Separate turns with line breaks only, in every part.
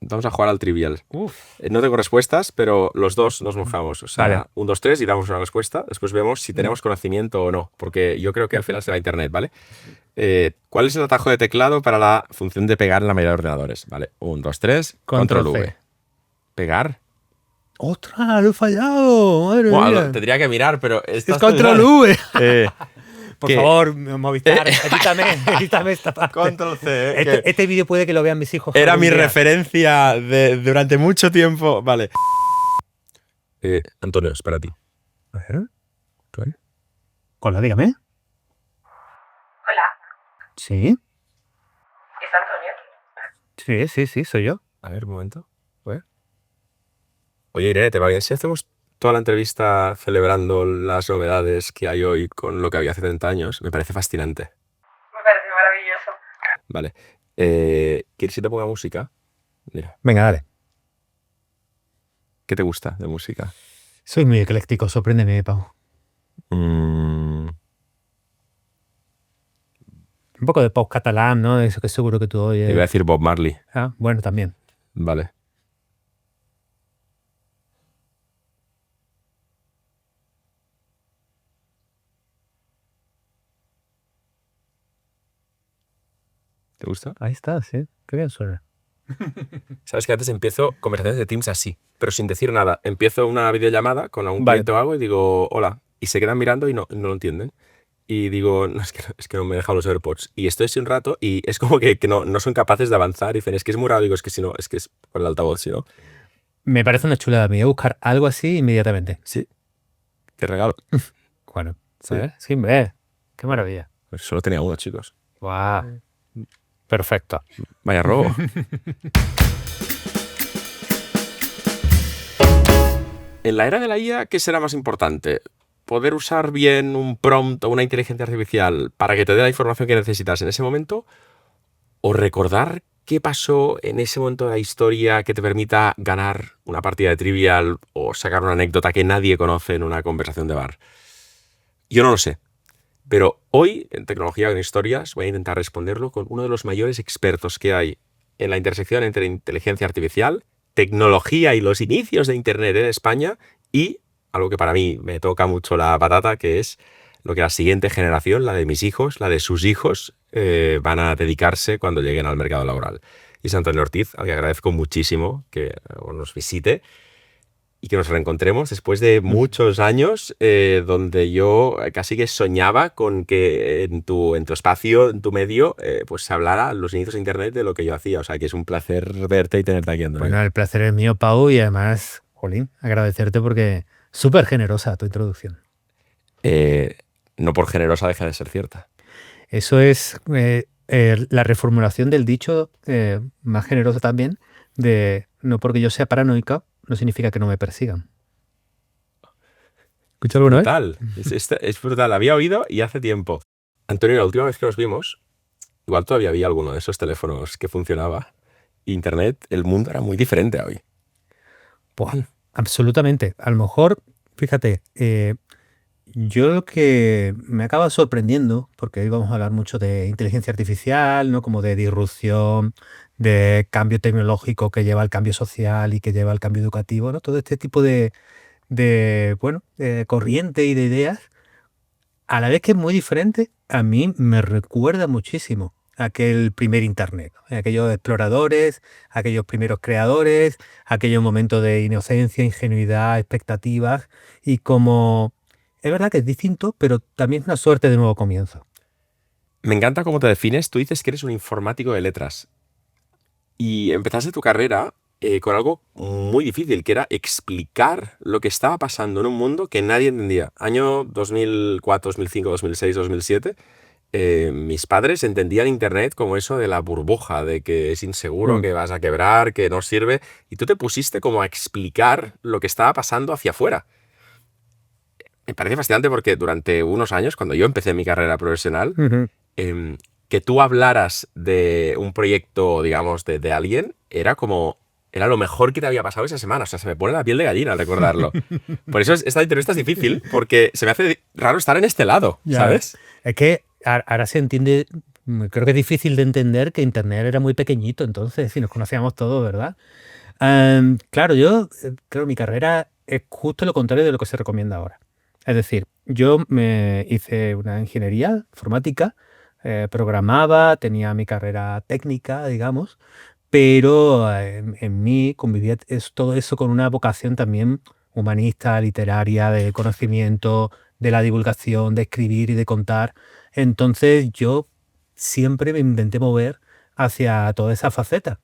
Vamos a jugar al trivial.
Uf.
No tengo respuestas, pero los dos nos mojamos. O sea,
Vale.
1, 2, 3 y damos una respuesta. Después vemos si tenemos conocimiento o no, porque yo creo que al final será internet, ¿vale? ¿Cuál es el atajo de teclado para la función de pegar en la mayoría de ordenadores? Vale, 1, 2, 3, control V.
C.
¿Pegar?
¡Ostras! ¡Lo he fallado! ¡Madre
Bueno,
mía!
tendría que mirar, pero...
Es control V. Por
¿Qué?
favor, Movistar, edítame esta parte.
Control C.
Este vídeo puede que lo vean mis hijos.
Era
algún
mi
día.
referencia durante mucho tiempo. Vale. Antonio, es para ti.
A ver. Hola, dígame.
Hola,
¿Sí?
¿es Antonio?
Sí, soy yo.
A ver, un momento. Oye, Irene, ¿te va bien si hacemos toda la entrevista celebrando las novedades que hay hoy con lo que había hace 30 años? Me parece fascinante.
Me parece maravilloso.
Vale. ¿Quieres que te ponga música? Mira,
Venga, dale.
¿qué te gusta de música?
Soy muy ecléctico, sorpréndeme, Pau.
Mm,
Un poco de pop catalán, ¿no? Eso que seguro que tú
Te iba a
oyes.
decir Bob Marley.
Ah, bueno, también.
Vale. ¿Te gusta?
Ahí está, sí. Qué bien suena.
Sabes que antes empiezo conversaciones de Teams así, pero sin decir nada. Empiezo una videollamada con algún
Vale.
cliente o algo y digo, hola. Y se quedan mirando y no lo entienden. Y digo, no, es que no me he dejado los AirPods. Y estoy así un rato y es como que no son capaces de avanzar. Y dicen, es que es muy raro. Digo, es que si no, es que es por el altavoz, si no.
Me parece una chulada. Me voy a buscar algo así inmediatamente.
Sí. Qué regalo.
Bueno,
Sí.
¿sabes? Sí, ve. Qué maravilla.
Pues solo tenía uno, chicos.
Guau. Perfecto.
Vaya robo. En la era de la IA, ¿qué será más importante? ¿Poder usar bien un prompt o una inteligencia artificial para que te dé la información que necesitas en ese momento? ¿O recordar qué pasó en ese momento de la historia que te permita ganar una partida de trivial o sacar una anécdota que nadie conoce en una conversación de bar? Yo no lo sé. Pero hoy, en Tecnología con Historias, voy a intentar responderlo con uno de los mayores expertos que hay en la intersección entre inteligencia artificial, tecnología y los inicios de Internet en España y algo que para mí me toca mucho la patata, que es lo que la siguiente generación, la de mis hijos, la de sus hijos, van a dedicarse cuando lleguen al mercado laboral. Y es Antonio Ortiz, al que agradezco muchísimo que nos visite y que nos reencontremos después de muchos años donde yo casi que soñaba con que en tu espacio, en tu medio, pues se hablara los inicios de Internet de lo que yo hacía. O sea, que es un placer verte y tenerte aquí, Antonio.
Bueno, el placer es mío, Pau, y además, jolín, agradecerte porque súper generosa tu introducción.
No por generosa deja de ser cierta.
Eso es la reformulación del dicho más generosa también de no porque yo sea paranoica no significa que no me persigan. ¿Escuchas alguna vez?
Brutal. Es brutal. Había oído y hace tiempo. Antonio, la última vez que nos vimos, igual todavía había alguno de esos teléfonos que funcionaba. Internet, el mundo era muy diferente a hoy.
Buah, absolutamente. A lo mejor, fíjate, yo lo que me acaba sorprendiendo, porque hoy vamos a hablar mucho de inteligencia artificial, ¿no? Como de disrupción, de cambio tecnológico que lleva al cambio social y que lleva al cambio educativo, ¿no? Todo este tipo de corriente y de ideas, a la vez que es muy diferente, a mí me recuerda muchísimo a aquel primer Internet, ¿no? Aquellos exploradores, aquellos primeros creadores, aquellos momentos de inocencia, ingenuidad, expectativas, y como es verdad que es distinto, pero también es una suerte de nuevo comienzo.
Me encanta cómo te defines. Tú dices que eres un informático de letras. Y empezaste tu carrera con algo muy difícil, que era explicar lo que estaba pasando en un mundo que nadie entendía. Año 2004, 2005, 2006, 2007, mis padres entendían Internet como eso de la burbuja, de que es inseguro, que vas a quebrar, que no sirve. Y tú te pusiste como a explicar lo que estaba pasando hacia afuera. Me parece fascinante porque durante unos años, cuando yo empecé mi carrera profesional, que tú hablaras de un proyecto, digamos, de alguien, era lo mejor que te había pasado esa semana. O sea, se me pone la piel de gallina al recordarlo. Por eso esta entrevista es difícil, porque se me hace raro estar en este lado,
Ya,
¿sabes?
es que ahora se entiende Creo que es difícil de entender que Internet era muy pequeñito entonces, y nos conocíamos todos, ¿verdad? Claro, creo mi carrera es justo lo contrario de lo que se recomienda ahora. Es decir, yo me hice una ingeniería informática, programaba, tenía mi carrera técnica, digamos, pero en mí convivía todo eso con una vocación también humanista, literaria, de conocimiento, de la divulgación, de escribir y de contar. Entonces yo siempre me intenté mover hacia toda esa faceta.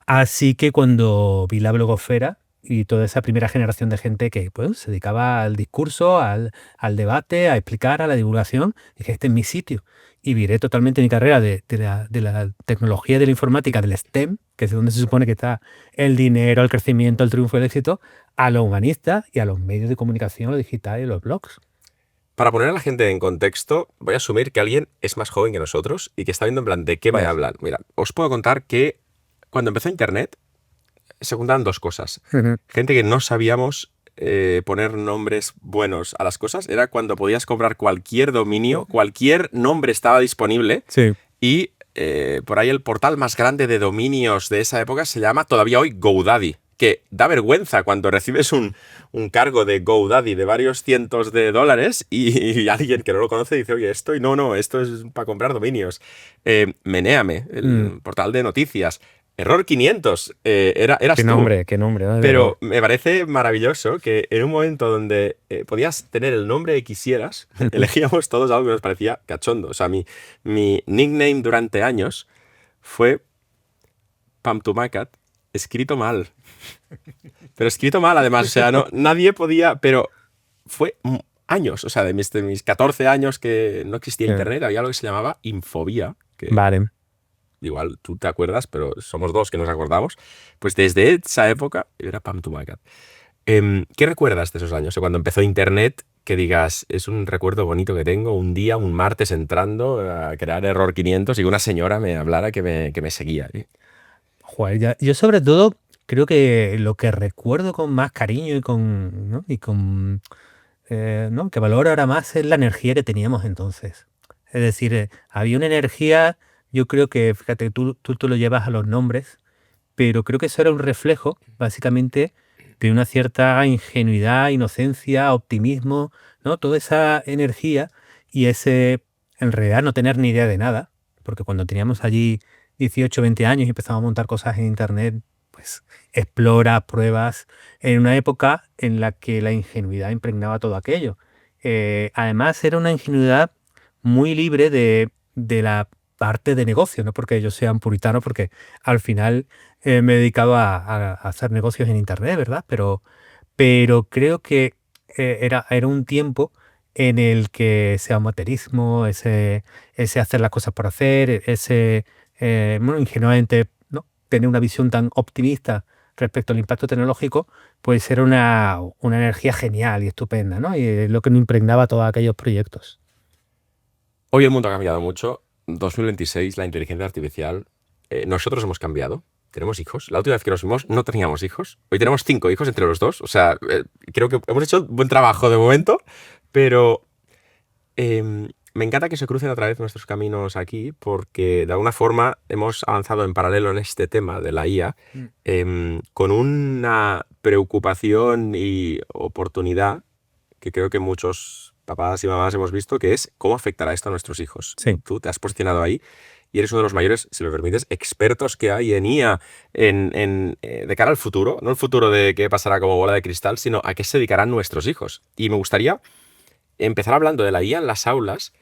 Así que cuando vi la blogosfera y toda esa primera generación de gente que pues, se dedicaba al discurso, al debate, a explicar, a la divulgación, dije, este es mi sitio. Y viré totalmente mi carrera de la tecnología, de la informática, del STEM, que es donde se supone que está el dinero, el crecimiento, el triunfo, el éxito, a lo humanista y a los medios de comunicación, lo digital y los blogs.
Para poner a la gente en contexto, voy a asumir que alguien es más joven que nosotros y que está viendo en plan de qué vaya a hablar. Mira, os puedo contar que cuando empezó Internet se juntaban dos cosas. Gente que no sabíamos poner nombres buenos a las cosas. Era cuando podías comprar cualquier dominio, cualquier nombre estaba disponible.
Sí.
Y por ahí el portal más grande de dominios de esa época se llama todavía hoy GoDaddy, que da vergüenza cuando recibes un cargo de GoDaddy de varios cientos de dólares y alguien que no lo conoce dice, oye, esto y no, esto es para comprar dominios. Menéame, el portal de noticias. Error 500, eras
Qué
tú.
nombre.
Pero me parece maravilloso que en un momento donde podías tener el nombre que quisieras, elegíamos todos algo que nos parecía cachondo. O sea, mi nickname durante años fue Pamtumacat, escrito mal. Pero escrito mal, además. O sea, nadie podía... Pero fue años. O sea, de mis 14 años que no existía Internet, había algo que se llamaba Infobía. Que
vale.
Igual tú te acuerdas, pero somos dos que nos acordamos. Pues desde esa época era Pamtumacat. ¿Qué recuerdas de esos años? Cuando empezó Internet, que digas, es un recuerdo bonito que tengo, un día, un martes entrando a crear Error 500 y una señora me hablara que me seguía.
Joder, yo sobre todo creo que lo que recuerdo con más cariño y con que valoro ahora más es la energía que teníamos entonces. Es decir, había una energía, yo creo que, fíjate, tú lo llevas a los nombres, pero creo que eso era un reflejo, básicamente, de una cierta ingenuidad, inocencia, optimismo, ¿no? Toda esa energía y ese, en realidad, no tener ni idea de nada, porque cuando teníamos allí 18, 20 años y empezamos a montar cosas en Internet, pues explora, pruebas, en una época en la que la ingenuidad impregnaba todo aquello. Además, era una ingenuidad muy libre de la parte de negocio, no porque yo sea un puritano, porque al final me he dedicado a hacer negocios en Internet, ¿verdad? Pero creo que era un tiempo en el que ese amaterismo, ese hacer las cosas por hacer, ese ingenuamente, ¿no? Tener una visión tan optimista respecto al impacto tecnológico, pues era una energía genial y estupenda, ¿no? Y es lo que nos impregnaba todos aquellos proyectos.
Hoy el mundo ha cambiado mucho. 2026, la inteligencia artificial. Nosotros hemos cambiado. Tenemos hijos. La última vez que nos vimos no teníamos hijos. Hoy tenemos 5 hijos entre los dos. O sea, creo que hemos hecho buen trabajo de momento, pero me encanta que se crucen otra vez nuestros caminos aquí porque de alguna forma hemos avanzado en paralelo en este tema de la IA con una preocupación y oportunidad que creo que muchos papás y mamás hemos visto, que es cómo afectará esto a nuestros hijos.
Sí.
Tú te has posicionado ahí y eres uno de los mayores, si me permites, expertos que hay en IA de cara al futuro. No el futuro de qué pasará como bola de cristal, sino a qué se dedicarán nuestros hijos. Y me gustaría empezar hablando de la IA en las aulas,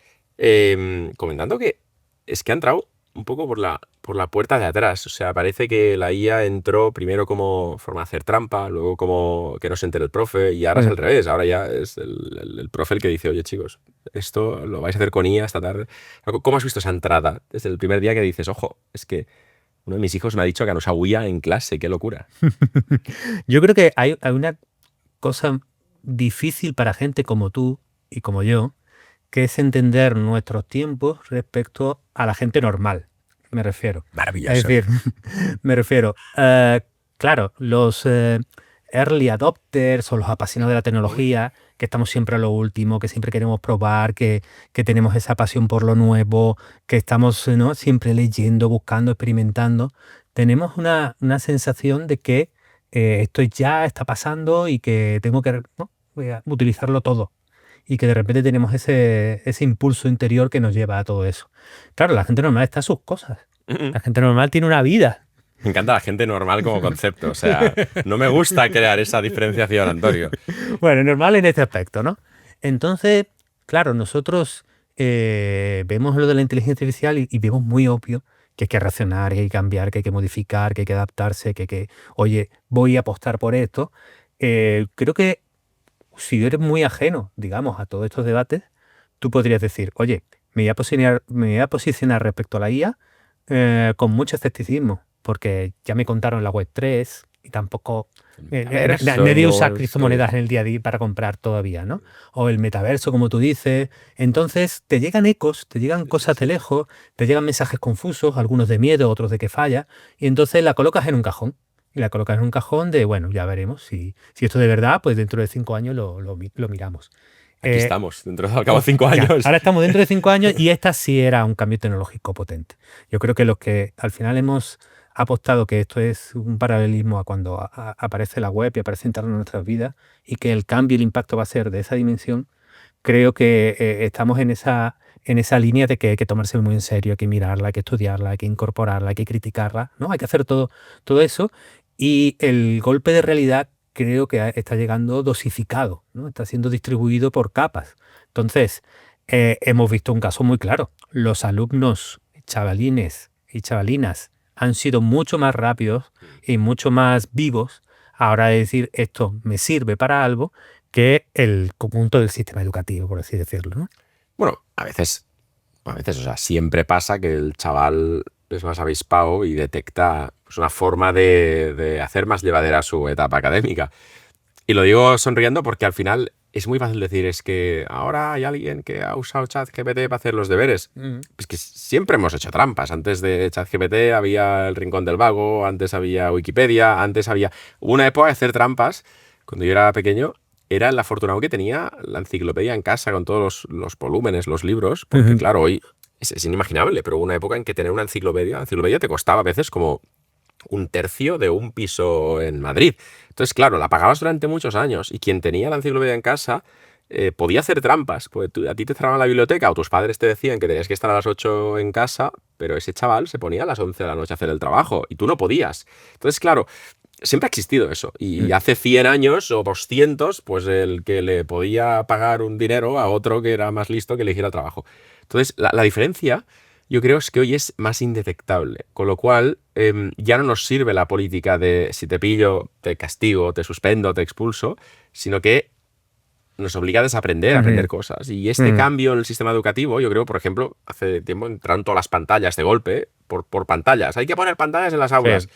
comentando que es que ha entrado un poco por la puerta de atrás. O sea, parece que la IA entró primero como forma de hacer trampa, luego como que no se entere el profe, y ahora es al revés. Ahora ya es el profe el que dice, oye chicos, esto lo vais a hacer con IA esta tarde. ¿Cómo has visto esa entrada? Desde el primer día que dices, ojo, es que uno de mis hijos me ha dicho que nos aúlla en clase, qué locura.
Yo creo que hay una cosa difícil para gente como tú y como yo, que es entender nuestros tiempos respecto a la gente normal, me refiero.
Maravilloso.
Es decir, me refiero, claro, los early adopters o los apasionados de la tecnología, que estamos siempre a lo último, que siempre queremos probar, que tenemos esa pasión por lo nuevo, que estamos, ¿no?, siempre leyendo, buscando, experimentando, tenemos una sensación de que esto ya está pasando y que tengo que, ¿no?, voy a utilizarlo todo. Y que de repente tenemos ese impulso interior que nos lleva a todo eso. Claro, la gente normal está a sus cosas. La gente normal tiene una vida.
Me encanta la gente normal como concepto. O sea, no me gusta crear esa diferenciación, Antonio.
Bueno, normal en este aspecto, ¿no? Entonces, claro, nosotros vemos lo de la inteligencia artificial y vemos muy obvio que hay que racionar, que hay que cambiar, que hay que modificar, que hay que adaptarse, oye, voy a apostar por esto. Creo que si eres muy ajeno, digamos, a todos estos debates, tú podrías decir, oye, me voy a posicionar respecto a la IA con mucho escepticismo, porque ya me contaron la Web3 y tampoco nadie usa criptomonedas en el día a día para comprar todavía, ¿no? O el metaverso, como tú dices. Entonces te llegan ecos, te llegan cosas de lejos, te llegan mensajes confusos, algunos de miedo, otros de que falla, y entonces la colocas en un cajón. Y la colocas en un cajón de, bueno, ya veremos si esto de verdad, pues dentro de 5 años lo miramos.
Aquí estamos, dentro de al cabo de 5 años.
Ahora estamos dentro de 5 años y esta sí era un cambio tecnológico potente. Yo creo que los que al final hemos apostado que esto es un paralelismo a cuando aparece la web y aparece Internet en nuestras vidas y que el cambio y el impacto va a ser de esa dimensión, creo que estamos en esa línea de que hay que tomarse muy en serio, hay que mirarla, hay que estudiarla, hay que incorporarla, hay que criticarla, ¿no? Hay que hacer todo eso. Y el golpe de realidad creo que está llegando dosificado, ¿no? Está siendo distribuido por capas. Entonces, hemos visto un caso muy claro. Los alumnos, chavalines y chavalinas, han sido mucho más rápidos y mucho más vivos a la hora de decir esto me sirve para algo que el conjunto del sistema educativo, por así decirlo, ¿no?
Bueno, a veces, o sea, siempre pasa que el chaval es más avispado y detecta pues, una forma de hacer más llevadera su etapa académica. Y lo digo sonriendo porque al final es muy fácil decir, es que ahora hay alguien que ha usado ChatGPT para hacer los deberes. Es que siempre hemos hecho trampas. Antes de ChatGPT había el Rincón del Vago, antes había Wikipedia, Hubo una época de hacer trampas, cuando yo era pequeño, era el afortunado que tenía la enciclopedia en casa con todos los volúmenes, los libros, porque claro, hoy es inimaginable, pero hubo una época en que tener una enciclopedia te costaba a veces como un tercio de un piso en Madrid. Entonces, claro, la pagabas durante muchos años y quien tenía la enciclopedia en casa podía hacer trampas. Pues a ti te cerraban la biblioteca o tus padres te decían que tenías que estar a las 8 en casa, pero ese chaval se ponía a las 11 de la noche a hacer el trabajo y tú no podías. Entonces, claro, siempre ha existido eso. Y hace 100 años o 200, pues el que le podía pagar un dinero a otro que era más listo que le hiciera el trabajo. Entonces, la diferencia, yo creo, es que hoy es más indetectable. Con lo cual, ya no nos sirve la política de si te pillo, te castigo, te suspendo, te expulso, sino que nos obliga a desaprender, a aprender cosas. Y este cambio en el sistema educativo, yo creo, por ejemplo, hace tiempo entraron todas las pantallas de golpe por pantallas. Hay que poner pantallas en las aulas. Sí.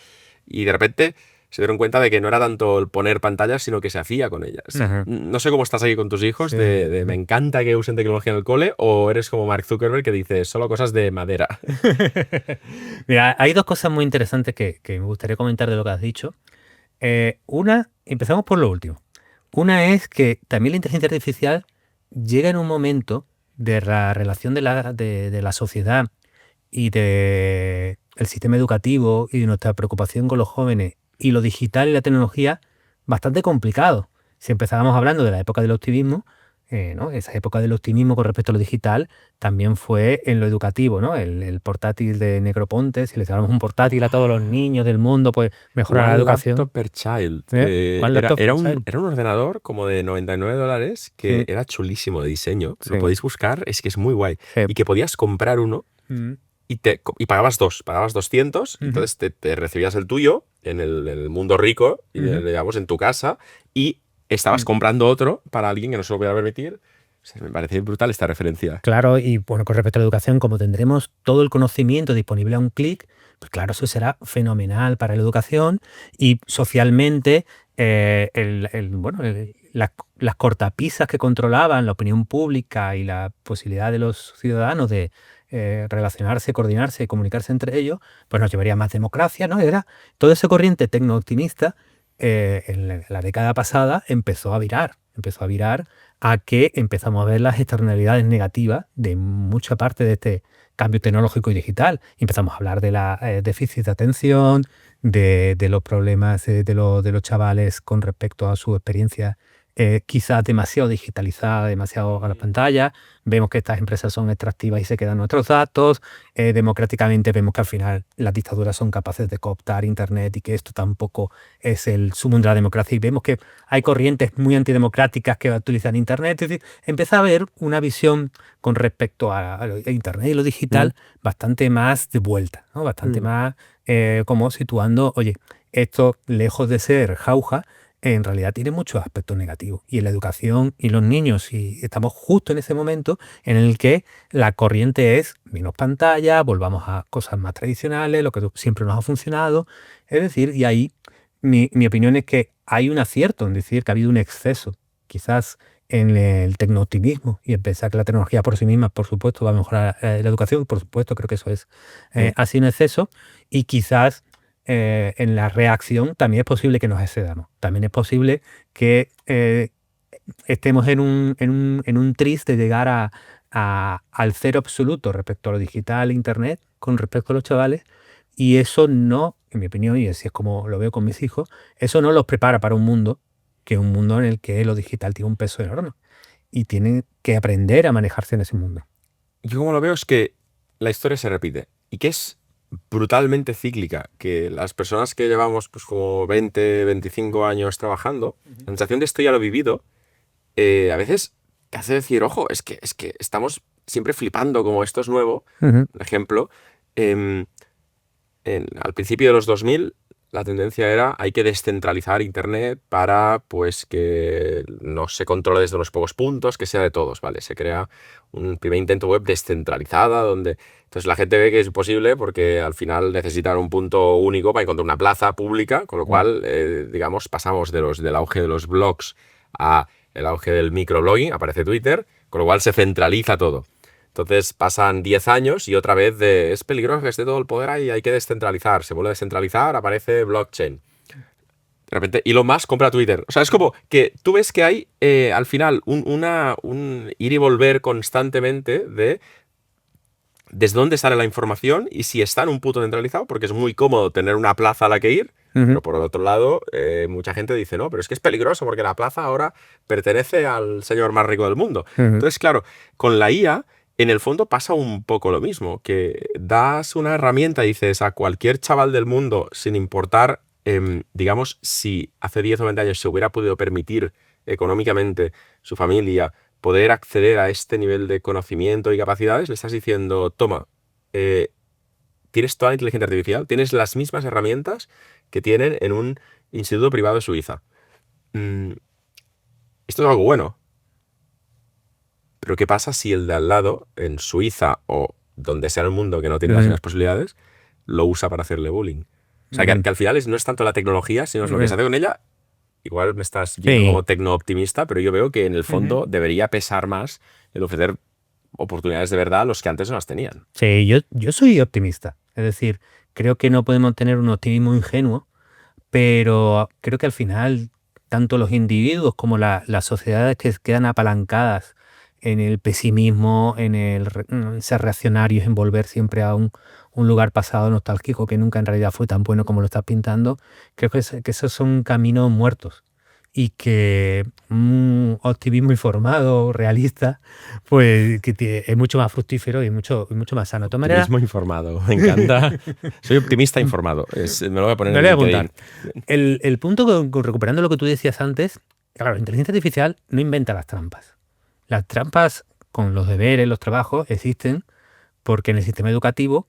Y de repente se dieron cuenta de que no era tanto el poner pantallas, sino que se hacía con ellas. No sé cómo estás aquí con tus hijos, de me encanta que usen tecnología en el cole, o eres como Mark Zuckerberg que dice solo cosas de madera.
Mira, hay dos cosas muy interesantes que me gustaría comentar de lo que has dicho. Una, empezamos por lo último. Una es que también la inteligencia artificial llega en un momento de la relación de la sociedad y del sistema educativo y de nuestra preocupación con los jóvenes y lo digital y la tecnología bastante complicado. Si empezábamos hablando de la época del optimismo, ¿no? Esa época del optimismo con respecto a lo digital también fue en lo educativo, ¿no? El portátil de Negroponte, si le damos un portátil a todos los niños del mundo, pues mejorar la educación.
Laptop per child. Era un ordenador como de $99 que era chulísimo de diseño. Lo podéis buscar, es que es muy guay. Y que podías comprar uno y pagabas pagabas 200, entonces te recibías el tuyo en el mundo rico, y digamos en tu casa, y estabas comprando otro para alguien que no se lo pudiera permitir. O sea, me parece brutal esta referencia.
Claro, y bueno, con respecto a la educación, como tendremos todo el conocimiento disponible a un clic, pues claro, eso será fenomenal para la educación y socialmente las cortapisas que controlaban la opinión pública y la posibilidad de los ciudadanos de relacionarse, coordinarse y comunicarse entre ellos, pues nos llevaría a más democracia, ¿no? Era todo ese corriente tecno-optimista en la década pasada empezó a virar empezó a virar a que empezamos a ver las externalidades negativas de mucha parte de este cambio tecnológico y digital. Y empezamos a hablar de la déficit de atención, de los problemas de los chavales con respecto a su experiencia quizás demasiado digitalizada, demasiado a la pantalla. Vemos que estas empresas son extractivas y se quedan nuestros datos. Democráticamente vemos que al final las dictaduras son capaces de cooptar Internet y que esto tampoco es el sumo de la democracia. Y vemos que hay corrientes muy antidemocráticas que utilizan Internet. Es decir, empieza a haber una visión con respecto a Internet y lo digital bastante más de vuelta, ¿no? Bastante más como situando, oye, esto lejos de ser jauja, en realidad tiene muchos aspectos negativos. Y en la educación y los niños, y estamos justo en ese momento en el que la corriente es menos pantalla, volvamos a cosas más tradicionales, lo que siempre nos ha funcionado. Es decir, y ahí mi opinión es que hay un acierto en decir que ha habido un exceso, quizás en el tecnooptimismo y en pensar que la tecnología por sí misma, por supuesto, va a mejorar la educación, por supuesto, creo que eso es así un exceso, y quizás en la reacción también es posible que nos excedamos. También es posible que estemos en un tris de llegar al cero absoluto respecto a lo digital, Internet, con respecto a los chavales, y eso no, en mi opinión, y así es como lo veo con mis hijos, eso no los prepara para un mundo, que es un mundo en el que lo digital tiene un peso enorme, y tienen que aprender a manejarse en ese mundo.
Yo como lo veo es que la historia se repite y que es brutalmente cíclica, que las personas que llevamos pues como 20, 25 años trabajando, la sensación de esto ya lo he vivido, a veces te hace decir, ojo, es que estamos siempre flipando como esto es nuevo. Por ejemplo, al principio de los 2000 la tendencia era hay que descentralizar Internet para pues que no se controle desde unos pocos puntos, que sea de todos, ¿vale? Se crea un primer intento web descentralizada donde entonces la gente ve que es posible porque al final necesitan un punto único para encontrar una plaza pública, con lo cual, digamos, pasamos del auge de los blogs a el auge del microblogging, aparece Twitter, con lo cual se centraliza todo. Entonces pasan 10 años y otra vez es peligroso que esté todo el poder ahí, hay que descentralizar. Se vuelve a descentralizar, aparece blockchain. De repente Elon Musk compra Twitter. O sea, es como que tú ves que hay al final un ir y volver constantemente de desde dónde sale la información y si está en un punto centralizado, porque es muy cómodo tener una plaza a la que ir. Pero por el otro lado, mucha gente dice, no, pero es que es peligroso porque la plaza ahora pertenece al señor más rico del mundo. Entonces, claro, con la IA... en el fondo pasa un poco lo mismo, que das una herramienta, dices, a cualquier chaval del mundo, sin importar, digamos, si hace 10 o 20 años se hubiera podido permitir económicamente su familia poder acceder a este nivel de conocimiento y capacidades, le estás diciendo, toma, tienes toda la inteligencia artificial, tienes las mismas herramientas que tienen en un instituto privado de Suiza. Esto es algo bueno. Pero ¿qué pasa si el de al lado, en Suiza o donde sea en el mundo que no tiene las mismas posibilidades, lo usa para hacerle bullying? O sea, que al final no es tanto la tecnología, sino es lo que se hace con ella. Igual me estás viendo como tecno-optimista, pero yo veo que en el fondo debería pesar más el ofrecer oportunidades de verdad a los que antes no las tenían.
Sí, yo soy optimista. Es decir, creo que no podemos tener un optimismo ingenuo, pero creo que al final tanto los individuos como las sociedades que quedan apalancadas en el pesimismo, en ser reaccionarios, en volver siempre a un lugar pasado nostálgico que nunca en realidad fue tan bueno como lo estás pintando, creo que esos son caminos muertos. Y que un optimismo informado, realista, pues que es mucho más fructífero y mucho más sano. De todas maneras,
optimismo informado, me encanta. Soy optimista informado. Me lo voy a poner
me
en
lo
el
voy a apuntar. El punto, recuperando lo que tú decías antes, claro, la inteligencia artificial no inventa las trampas. Las trampas con los deberes, los trabajos, existen porque en el sistema educativo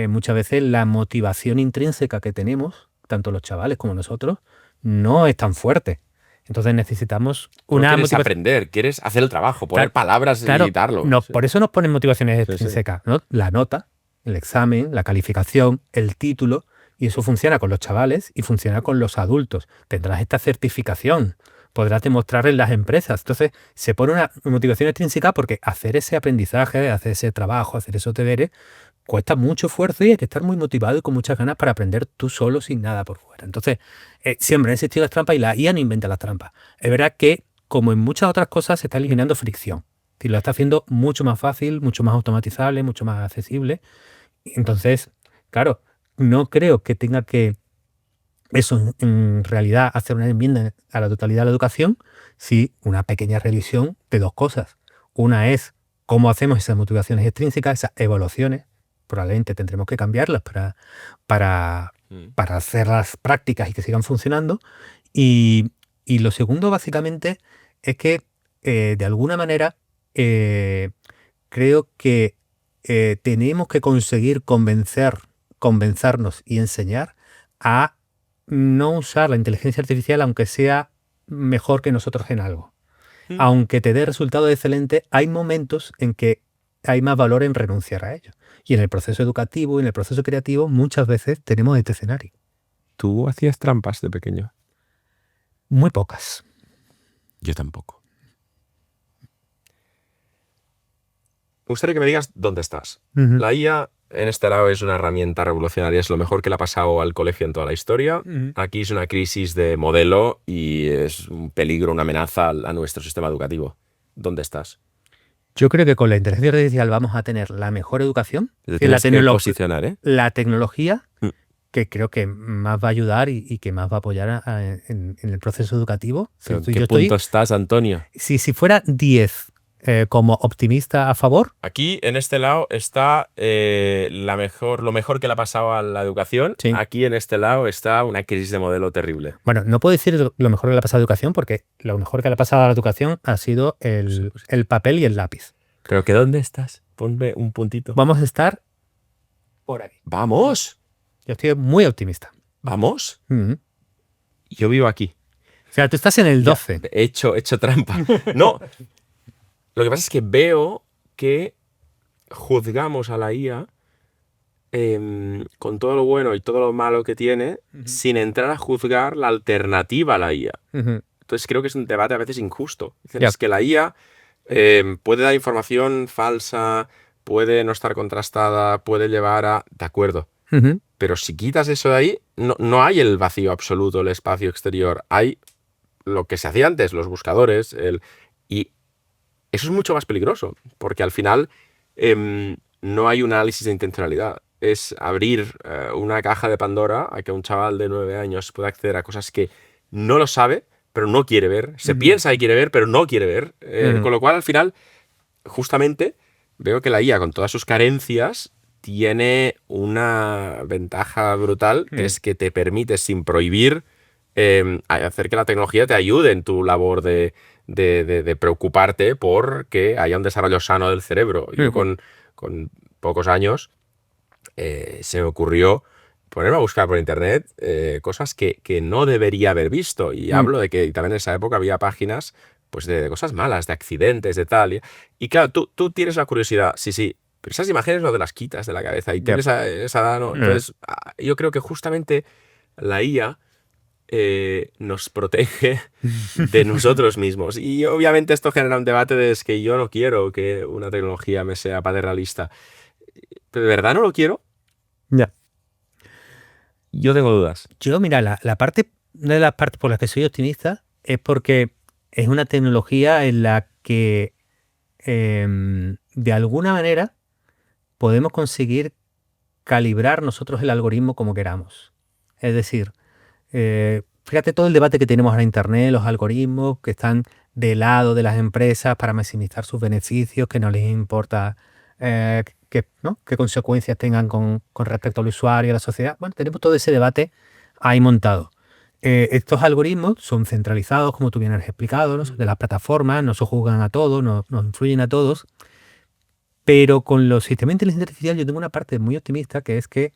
muchas veces la motivación intrínseca que tenemos, tanto los chavales como nosotros, no es tan fuerte. Entonces necesitamos una
quieres
motivación.
aprender, quieres hacer el trabajo, poner palabras y editarlo.
Sí. Por eso nos ponen motivaciones extrínsecas, ¿no? La nota, el examen, la calificación, el título, y eso funciona con los chavales y funciona con los adultos. Tendrás esta certificación, podrás demostrar en las empresas. Entonces se pone una motivación extrínseca porque hacer ese aprendizaje, hacer ese trabajo, hacer esos deberes, cuesta mucho esfuerzo y hay que estar muy motivado y con muchas ganas para aprender tú solo sin nada por fuera. Entonces, siempre han existido las trampas y la IA no inventa las trampas. Es verdad que como en muchas otras cosas, se está eliminando fricción. Es decir, lo está haciendo mucho más fácil, mucho más automatizable, mucho más accesible. Entonces, claro, no creo que tenga que eso en realidad hacer una enmienda a la totalidad de la educación, sí una pequeña revisión de dos cosas. Una es cómo hacemos esas motivaciones extrínsecas, esas evaluaciones. Probablemente tendremos que cambiarlas para hacer las prácticas y que sigan funcionando. Y lo segundo, básicamente, es que de alguna manera creo que tenemos que conseguir convencernos y enseñar a no usar la inteligencia artificial aunque sea mejor que nosotros en algo. Aunque te dé resultados excelentes, hay momentos en que hay más valor en renunciar a ello. Y en el proceso educativo y en el proceso creativo muchas veces tenemos este escenario.
¿Tú hacías trampas de pequeño?
Muy pocas.
Yo tampoco. Me gustaría que me digas dónde estás. La IA en este lado es una herramienta revolucionaria, es lo mejor que le ha pasado al colegio en toda la historia. Aquí es una crisis de modelo y es un peligro, una amenaza a nuestro sistema educativo. ¿Dónde estás?
Yo creo que con la inteligencia artificial vamos a tener la mejor educación.
Te tienes que posicionar, ¿eh?
La tecnología que creo que más va a ayudar y que más va a apoyar en el proceso educativo.
¿En qué punto estás, Antonio?
Si fuera 10 como optimista a favor.
Aquí, en este lado, está lo mejor que le ha pasado a la educación.
Sí.
Aquí, en este lado, está una crisis de modelo terrible.
Bueno, no puedo decir lo mejor que le ha pasado a la educación porque lo mejor que le ha pasado a la educación ha sido el papel y el lápiz.
¿Pero que dónde estás? Ponme un puntito.
Vamos a estar por aquí.
¡Vamos!
Yo estoy muy optimista.
¿Vamos? Yo vivo aquí.
O sea, tú estás en el 12.
Ya, he hecho trampa. No. Lo que pasa es que veo que juzgamos a la IA con todo lo bueno y todo lo malo que tiene sin entrar a juzgar la alternativa a la IA. Entonces creo que es un debate a veces injusto. Dicen, es que la IA puede dar información falsa, puede no estar contrastada, puede llevar a... De acuerdo. Pero si quitas eso de ahí, no hay el vacío absoluto, el espacio exterior. Hay lo que se hacía antes, los buscadores, y eso es mucho más peligroso, porque al final no hay un análisis de intencionalidad. Es abrir una caja de Pandora a que un chaval de 9 años pueda acceder a cosas que no lo sabe, pero no quiere ver. Se piensa que quiere ver, pero no quiere ver. Con lo cual, al final, justamente, veo que la IA, con todas sus carencias, tiene una ventaja brutal, que es que te permite, sin prohibir, hacer que la tecnología te ayude en tu labor de preocuparte por que haya un desarrollo sano del cerebro. Yo con pocos años se me ocurrió ponerme a buscar por internet cosas que no debería haber visto. Y hablo de que también en esa época había páginas pues de cosas malas, de accidentes, de tal. Y claro, tú tienes la curiosidad, sí, pero esas imágenes no te las quitas de la cabeza y tienes esa edad, ¿no? Entonces, yo creo que justamente la IA nos protege de nosotros mismos. Y obviamente esto genera un debate de es que yo no quiero que una tecnología me sea paternalista. ¿De verdad no lo quiero?
Ya.
Yo tengo dudas.
Yo, mira, una de las partes por las que soy optimista es porque es una tecnología en la que de alguna manera podemos conseguir calibrar nosotros el algoritmo como queramos. Es decir, fíjate todo el debate que tenemos ahora en Internet, los algoritmos que están del lado de las empresas para maximizar sus beneficios, que no les importa qué consecuencias tengan con respecto al usuario y a la sociedad. Bueno, tenemos todo ese debate ahí montado. Estos algoritmos son centralizados, como tú bien has explicado, ¿no? De las plataformas, no se juzgan a todos, nos influyen a todos. Pero con los sistemas de inteligencia artificial yo tengo una parte muy optimista, que es que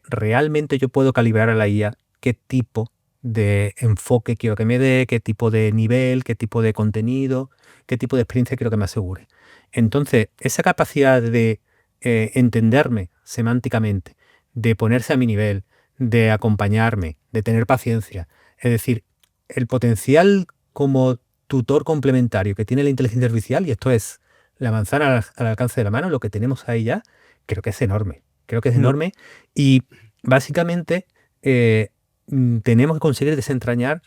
realmente yo puedo calibrar a la IA qué tipo de enfoque quiero que me dé, qué tipo de nivel, qué tipo de contenido, qué tipo de experiencia quiero que me asegure. Entonces, esa capacidad de entenderme semánticamente, de ponerse a mi nivel, de acompañarme, de tener paciencia, es decir, el potencial como tutor complementario que tiene la inteligencia artificial, y esto es la manzana al alcance de la mano, lo que tenemos ahí ya, creo que es enorme. Creo que es enorme y básicamente tenemos que conseguir desentrañar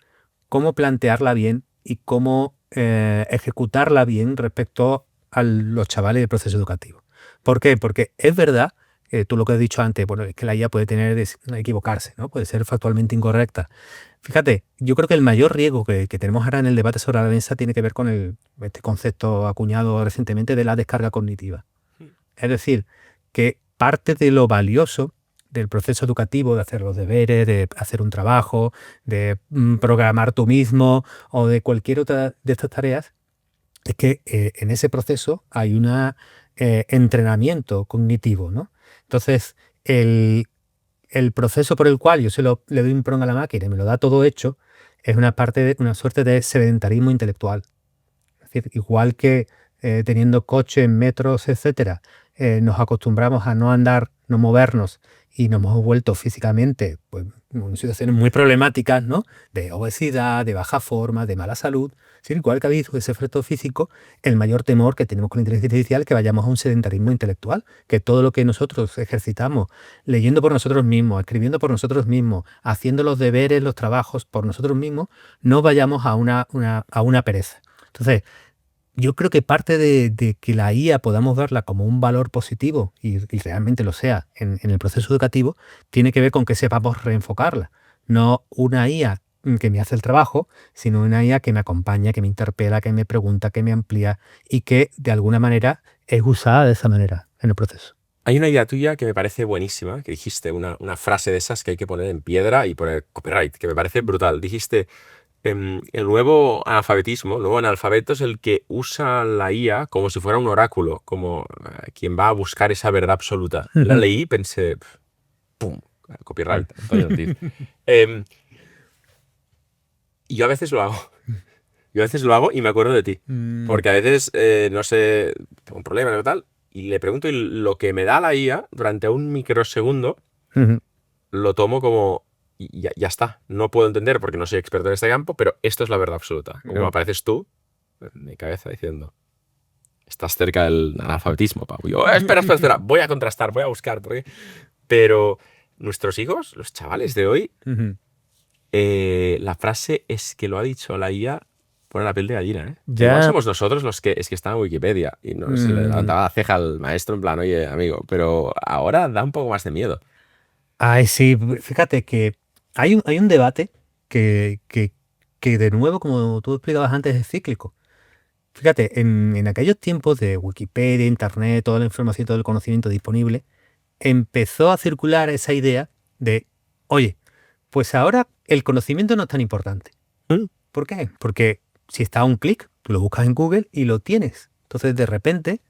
cómo plantearla bien y cómo ejecutarla bien respecto a los chavales del proceso educativo. ¿Por qué? Porque es verdad, tú lo que has dicho antes, bueno, es que la IA puede equivocarse, ¿no? Puede ser factualmente incorrecta. Fíjate, yo creo que el mayor riesgo que tenemos ahora en el debate sobre la mesa tiene que ver con este concepto acuñado recientemente de la descarga cognitiva. Es decir, que parte de lo valioso del proceso educativo, de hacer los deberes, de hacer un trabajo, de programar tú mismo o de cualquier otra de estas tareas, es que en ese proceso hay un entrenamiento cognitivo, ¿no? Entonces, el proceso por el cual yo le doy un prompt a la máquina y me lo da todo hecho, es una suerte de sedentarismo intelectual. Es decir, igual que teniendo coches, metros, etcétera, nos acostumbramos a no andar, no movernos y nos hemos vuelto físicamente pues, en situaciones muy problemáticas, ¿no? De obesidad, de baja forma, de mala salud. Sí, igual que ha habido ese efecto físico, el mayor temor que tenemos con la inteligencia artificial es que vayamos a un sedentarismo intelectual, que todo lo que nosotros ejercitamos, leyendo por nosotros mismos, escribiendo por nosotros mismos, haciendo los deberes, los trabajos por nosotros mismos, no vayamos a una pereza. Entonces, yo creo que parte de que la IA podamos verla como un valor positivo y realmente lo sea en el proceso educativo, tiene que ver con que sepamos reenfocarla. No una IA que me hace el trabajo, sino una IA que me acompaña, que me interpela, que me pregunta, que me amplía y que de alguna manera es usada de esa manera en el proceso.
Hay una idea tuya que me parece buenísima, que dijiste una frase de esas que hay que poner en piedra y poner copyright, que me parece brutal. Dijiste... el nuevo alfabetismo, el nuevo analfabeto es el que usa la IA como si fuera un oráculo, como quien va a buscar esa verdad absoluta. La leí y pensé, ¡pum! Copyright, Antonio Ortiz. Y yo a veces lo hago. Yo a veces lo hago y me acuerdo de ti. Porque a veces, no sé, tengo un problema o tal, y le pregunto y lo que me da la IA durante un microsegundo, lo tomo como... Y ya está. No puedo entender porque no soy experto en este campo, pero esto es la verdad absoluta. Como apareces tú, en mi cabeza diciendo, estás cerca del analfabetismo, Pau. Yo, espera, voy a contrastar, voy a buscar. Pero nuestros hijos, los chavales de hoy, la frase es que lo ha dicho la IA, pone la piel de gallina, ¿eh?
Ya.
Igual somos nosotros los que... Es que está en Wikipedia y no se le levantaba la ceja al maestro en plan, oye, amigo, pero ahora da un poco más de miedo.
Ay, sí, fíjate que hay un debate que de nuevo, como tú explicabas antes, es cíclico. Fíjate, en aquellos tiempos de Wikipedia, Internet, toda la información, todo el conocimiento disponible, empezó a circular esa idea de, oye, pues ahora el conocimiento no es tan importante. ¿Por qué? Porque si está a un clic, tú lo buscas en Google y lo tienes. Entonces, de repente,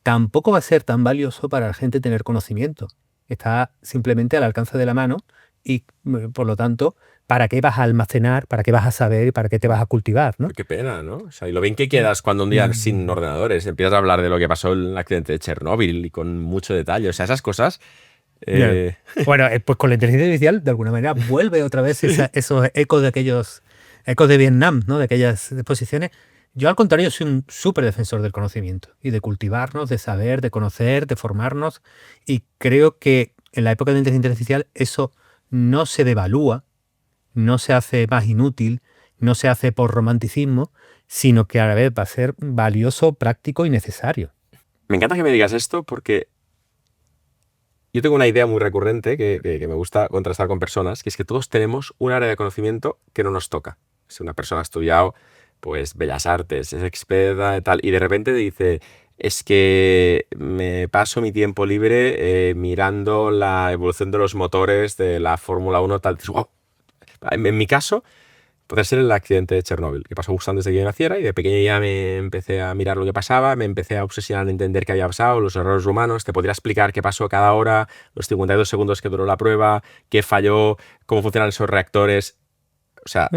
tampoco va a ser tan valioso para la gente tener conocimiento. Está simplemente al alcance de la mano y, por lo tanto, ¿para qué vas a almacenar? ¿Para qué vas a saber? ¿Para qué te vas a cultivar? ¿No?
Qué pena, ¿no? O sea, y lo bien que quedas cuando un día sin ordenadores empiezas a hablar de lo que pasó en el accidente de Chernóbil y con mucho detalle. O sea, esas cosas...
Bueno, pues con la inteligencia artificial, de alguna manera, vuelve otra vez esos ecos de aquellos ecos de Vietnam, ¿no? De aquellas exposiciones. Yo, al contrario, soy un súper defensor del conocimiento y de cultivarnos, de saber, de conocer, de formarnos. Y creo que en la época de la inteligencia artificial eso no se devalúa, no se hace más inútil, no se hace por romanticismo, sino que a la vez va a ser valioso, práctico y necesario.
Me encanta que me digas esto porque yo tengo una idea muy recurrente que me gusta contrastar con personas, que es que todos tenemos un área de conocimiento que no nos toca. Si una persona ha estudiado pues Bellas Artes, es experta y tal, y de repente dice, es que me paso mi tiempo libre mirando la evolución de los motores de la Fórmula 1, tal. ¡Wow! En mi caso, podría ser el accidente de Chernóbil, que pasó justo antes de que yo naciera, y de pequeño ya me empecé a mirar lo que pasaba, me empecé a obsesionar en entender qué había pasado, los errores humanos, te podría explicar qué pasó cada hora, los 52 segundos que duró la prueba, qué falló, cómo funcionan esos reactores. O sea,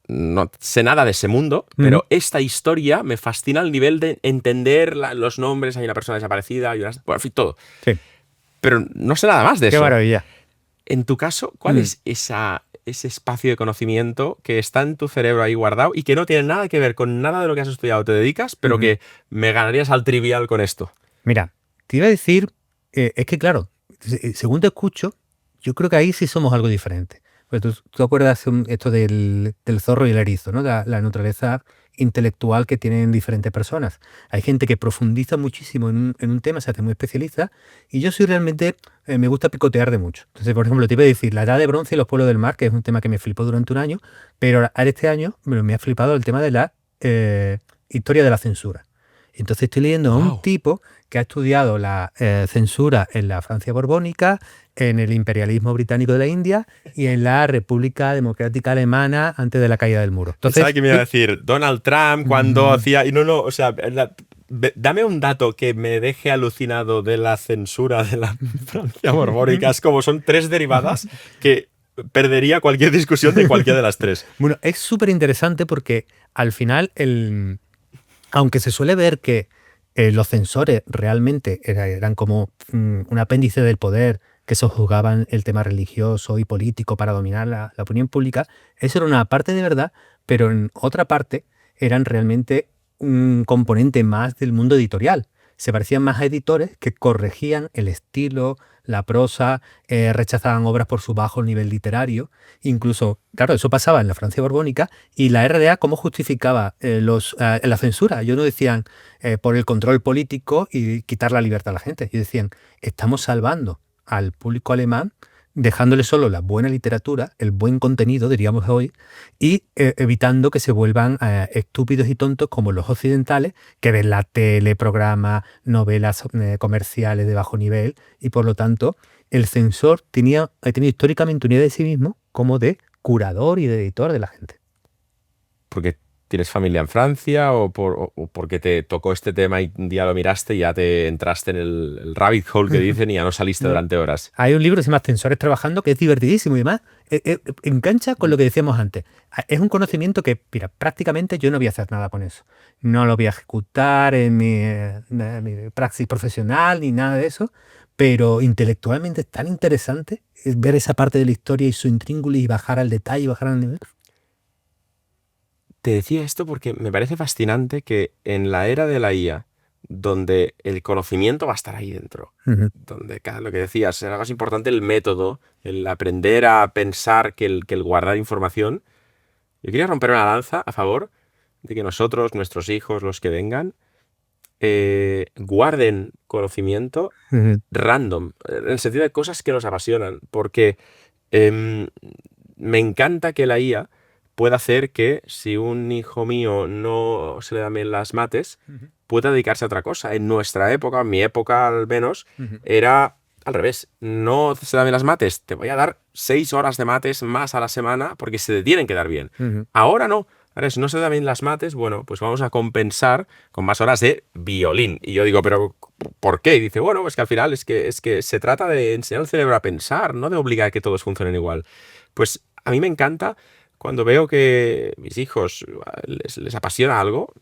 no sé nada de ese mundo, pero esta historia me fascina al nivel de entender los nombres, hay una persona desaparecida, hay bueno, en fin, todo.
Sí.
Pero no sé nada más de eso.
Qué maravilla.
En tu caso, ¿cuál es ese espacio de conocimiento que está en tu cerebro ahí guardado y que no tiene nada que ver con nada de lo que has estudiado o te dedicas, pero que me ganarías al trivial con esto?
Mira, te iba a decir, es que claro, según te escucho, yo creo que ahí sí somos algo diferente. Pero tú acuerdas esto del zorro y el erizo, ¿no? La naturaleza intelectual que tienen diferentes personas. Hay gente que profundiza muchísimo en un tema, se hace muy especialista, y yo soy realmente, me gusta picotear de mucho. Entonces, por ejemplo, te iba a decir la Edad de Bronce y los pueblos del mar, que es un tema que me flipó durante un año, pero ahora este año me ha flipado el tema de la historia de la censura. Entonces estoy leyendo a un
Wow.
tipo que ha estudiado la censura en la Francia borbónica, en el imperialismo británico de la India y en la República Democrática Alemana antes de la caída del muro.
Pensaba
Entonces,
que me iba a decir Donald Trump cuando hacía... Y no, o sea, dame un dato que me deje alucinado de la censura de la Francia borbónica. Es como son 3 derivadas que perdería cualquier discusión de cualquiera de las 3.
bueno, es súper interesante porque al final, aunque se suele ver que los censores realmente eran como un apéndice del poder que sojuzgaban el tema religioso y político para dominar la opinión pública, eso era una parte de verdad, pero en otra parte eran realmente un componente más del mundo editorial. Se parecían más a editores que corregían el estilo, la prosa, rechazaban obras por su bajo nivel literario. Incluso, claro, eso pasaba en la Francia borbónica y la RDA, ¿cómo justificaba la censura? Ellos no decían por el control político y quitar la libertad a la gente. Ellos decían, estamos salvando al público alemán, dejándole solo la buena literatura, el buen contenido, diríamos hoy, y evitando que se vuelvan estúpidos y tontos como los occidentales, que ven la tele, programas, novelas comerciales de bajo nivel, y por lo tanto el censor ha tenido históricamente una idea de sí mismo como de curador y de editor de la gente.
Porque tienes familia en Francia o porque te tocó este tema y un día lo miraste y ya te entraste en el rabbit hole que dicen y ya no saliste durante horas.
Hay un libro que se llama Censores Trabajando, que es divertidísimo y demás. Engancha con lo que decíamos antes. Es un conocimiento que, mira, prácticamente yo no voy a hacer nada con eso. No lo voy a ejecutar en mi praxis profesional ni nada de eso, pero intelectualmente es tan interesante ver esa parte de la historia y su intríngulis y bajar al detalle, bajar al nivel.
Te decía esto porque me parece fascinante que en la era de la IA, donde el conocimiento va a estar ahí dentro, donde lo que decías, era más importante el método, el aprender a pensar que el guardar información. Yo quería romper una lanza a favor de que nosotros, nuestros hijos, los que vengan, guarden conocimiento random, en el sentido de cosas que nos apasionan, porque me encanta que la IA pueda hacer que si un hijo mío no se le dan bien las mates, pueda dedicarse a otra cosa. En nuestra época, en mi época al menos, era al revés. No se dan bien las mates, te voy a dar 6 horas de mates más a la semana porque se te tienen que dar bien. Ahora no. Ahora, si no se dan bien las mates, bueno, pues vamos a compensar con más horas de violín. Y yo digo, ¿pero por qué? Y dice, bueno, pues que al final es que se trata de enseñar al cerebro a pensar, no de obligar a que todos funcionen igual. Pues a mí me encanta cuando veo que mis hijos les apasiona algo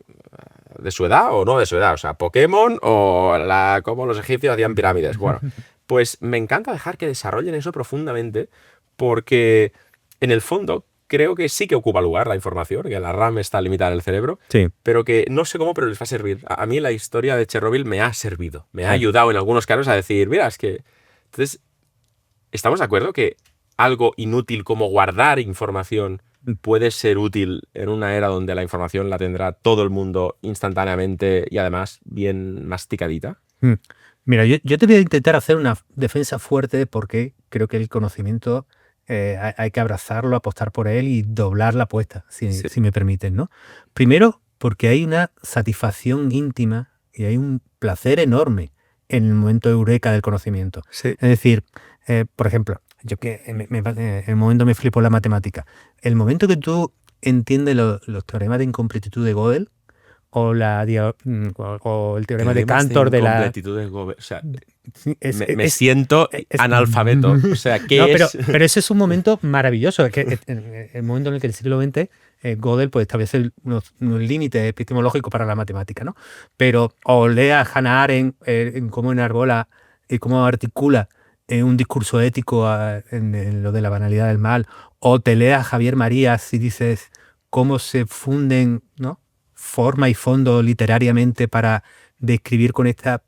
de su edad o no de su edad, o sea, Pokémon o cómo los egipcios hacían pirámides. Bueno, pues me encanta dejar que desarrollen eso profundamente porque en el fondo creo que sí que ocupa lugar la información, que la RAM está limitada en el cerebro,
Sí.
pero que no sé cómo, pero les va a servir. A mí la historia de Chernobyl me ha servido, me ha ayudado en algunos casos a decir, mira, es que... Entonces, ¿estamos de acuerdo que algo inútil como guardar información puede ser útil en una era donde la información la tendrá todo el mundo instantáneamente y además bien masticadita?
Mira, yo te voy a intentar hacer una defensa fuerte de por qué creo que el conocimiento hay que abrazarlo, apostar por él y doblar la apuesta, si me permiten, ¿no? Primero, porque hay una satisfacción íntima y hay un placer enorme en el momento eureka del conocimiento.
Sí.
Es decir, por ejemplo, yo que en el momento me flipo la matemática. El momento que tú entiendes los teoremas de incompletitud de Gödel o el teorema de Cantor de la...
O sea,
me
siento analfabeto. O sea, ¿qué
no,
es?
pero ese es un momento maravilloso. Es que el momento en el que el siglo XX Gödel pues, establece unos límites epistemológicos para la matemática, ¿no? Pero o lea a Hannah Arendt en cómo enarbola y cómo articula un discurso ético en lo de la banalidad del mal, o te leas a Javier Marías y dices cómo se funden, ¿no?, forma y fondo literariamente para describir con estos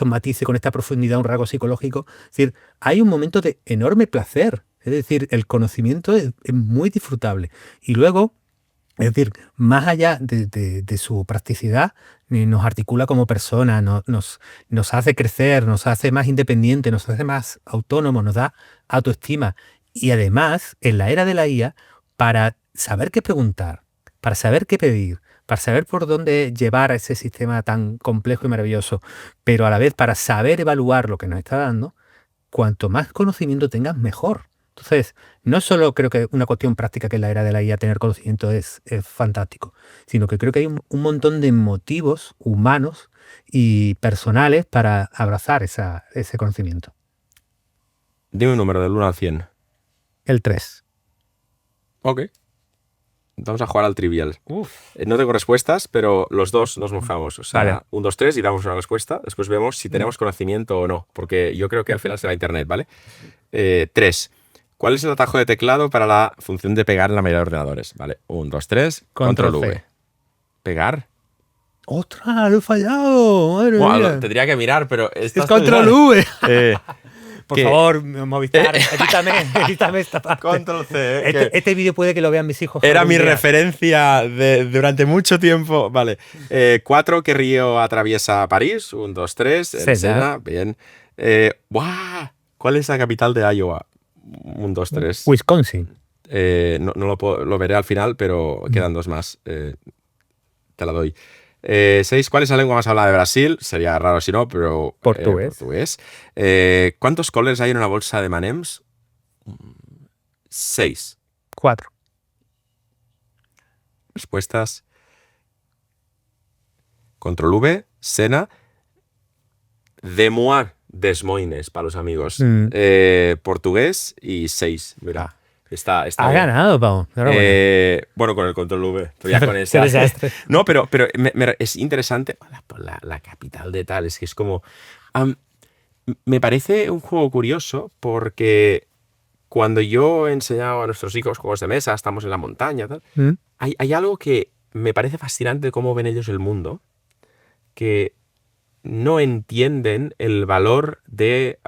matices, con esta profundidad, un rasgo psicológico. Es decir, hay un momento de enorme placer Es decir, el conocimiento es muy disfrutable. Y luego, es decir, más allá de su practicidad, nos articula como personas, nos hace crecer, nos hace más independientes, nos hace más autónomos, nos da autoestima. Y además, en la era de la IA, para saber qué preguntar, para saber qué pedir, para saber por dónde llevar a ese sistema tan complejo y maravilloso, pero a la vez para saber evaluar lo que nos está dando, cuanto más conocimiento tengas, mejor. Entonces, no solo creo que una cuestión práctica que en la era de la IA tener conocimiento es fantástico, sino que creo que hay un montón de motivos humanos y personales para abrazar ese conocimiento.
Dime un número del 1 al 100.
El 3.
Ok. Vamos a jugar al trivial.
Uf.
No tengo respuestas, pero los dos nos mojamos. O sea,
Vale.
1, 2, 3 y damos una respuesta. Después vemos si tenemos conocimiento o no, porque yo creo que al final será internet, ¿vale? 3. ¿Cuál es el atajo de teclado para la función de pegar en la mayoría de ordenadores? Vale, 1, 2, 3. Control V.
C.
¿Pegar?
¡Ostras! ¡Lo he fallado! ¡Madre
Bueno,
mía!
tendría que mirar, pero...
Es Control V. Por
¿Qué?
favor, Movistar, edítame esta parte.
Control C.
Este vídeo puede que lo vean mis hijos.
Era mi
algún día.
referencia durante mucho tiempo. Vale. 4. ¿Qué río atraviesa París? 1, 2, 3.
Sena.
Bien. ¡Buah! ¿Cuál es la capital de Iowa? 1, 2, 3.
Wisconsin.
No lo veré al final, pero quedan 2 más. Te la doy. 6. ¿Cuál es la lengua más hablada de Brasil? Sería raro si no, pero...
Portugués.
¿Cuántos colores hay en una bolsa de M&M's? 6.
4.
Respuestas. Control V, Sena. Demois, Des Moines, para los amigos. Portugués y 6. Mira, está
Has
bien.
ganado, Pau.
Bueno, con el Control V. Pero ya con
Qué
esa.
desastre.
No, pero es interesante. La capital de tal, es que es como... me parece un juego curioso porque cuando yo he enseñado a nuestros hijos juegos de mesa, estamos en la montaña, tal, hay algo que me parece fascinante de cómo ven ellos el mundo, que no entienden el valor de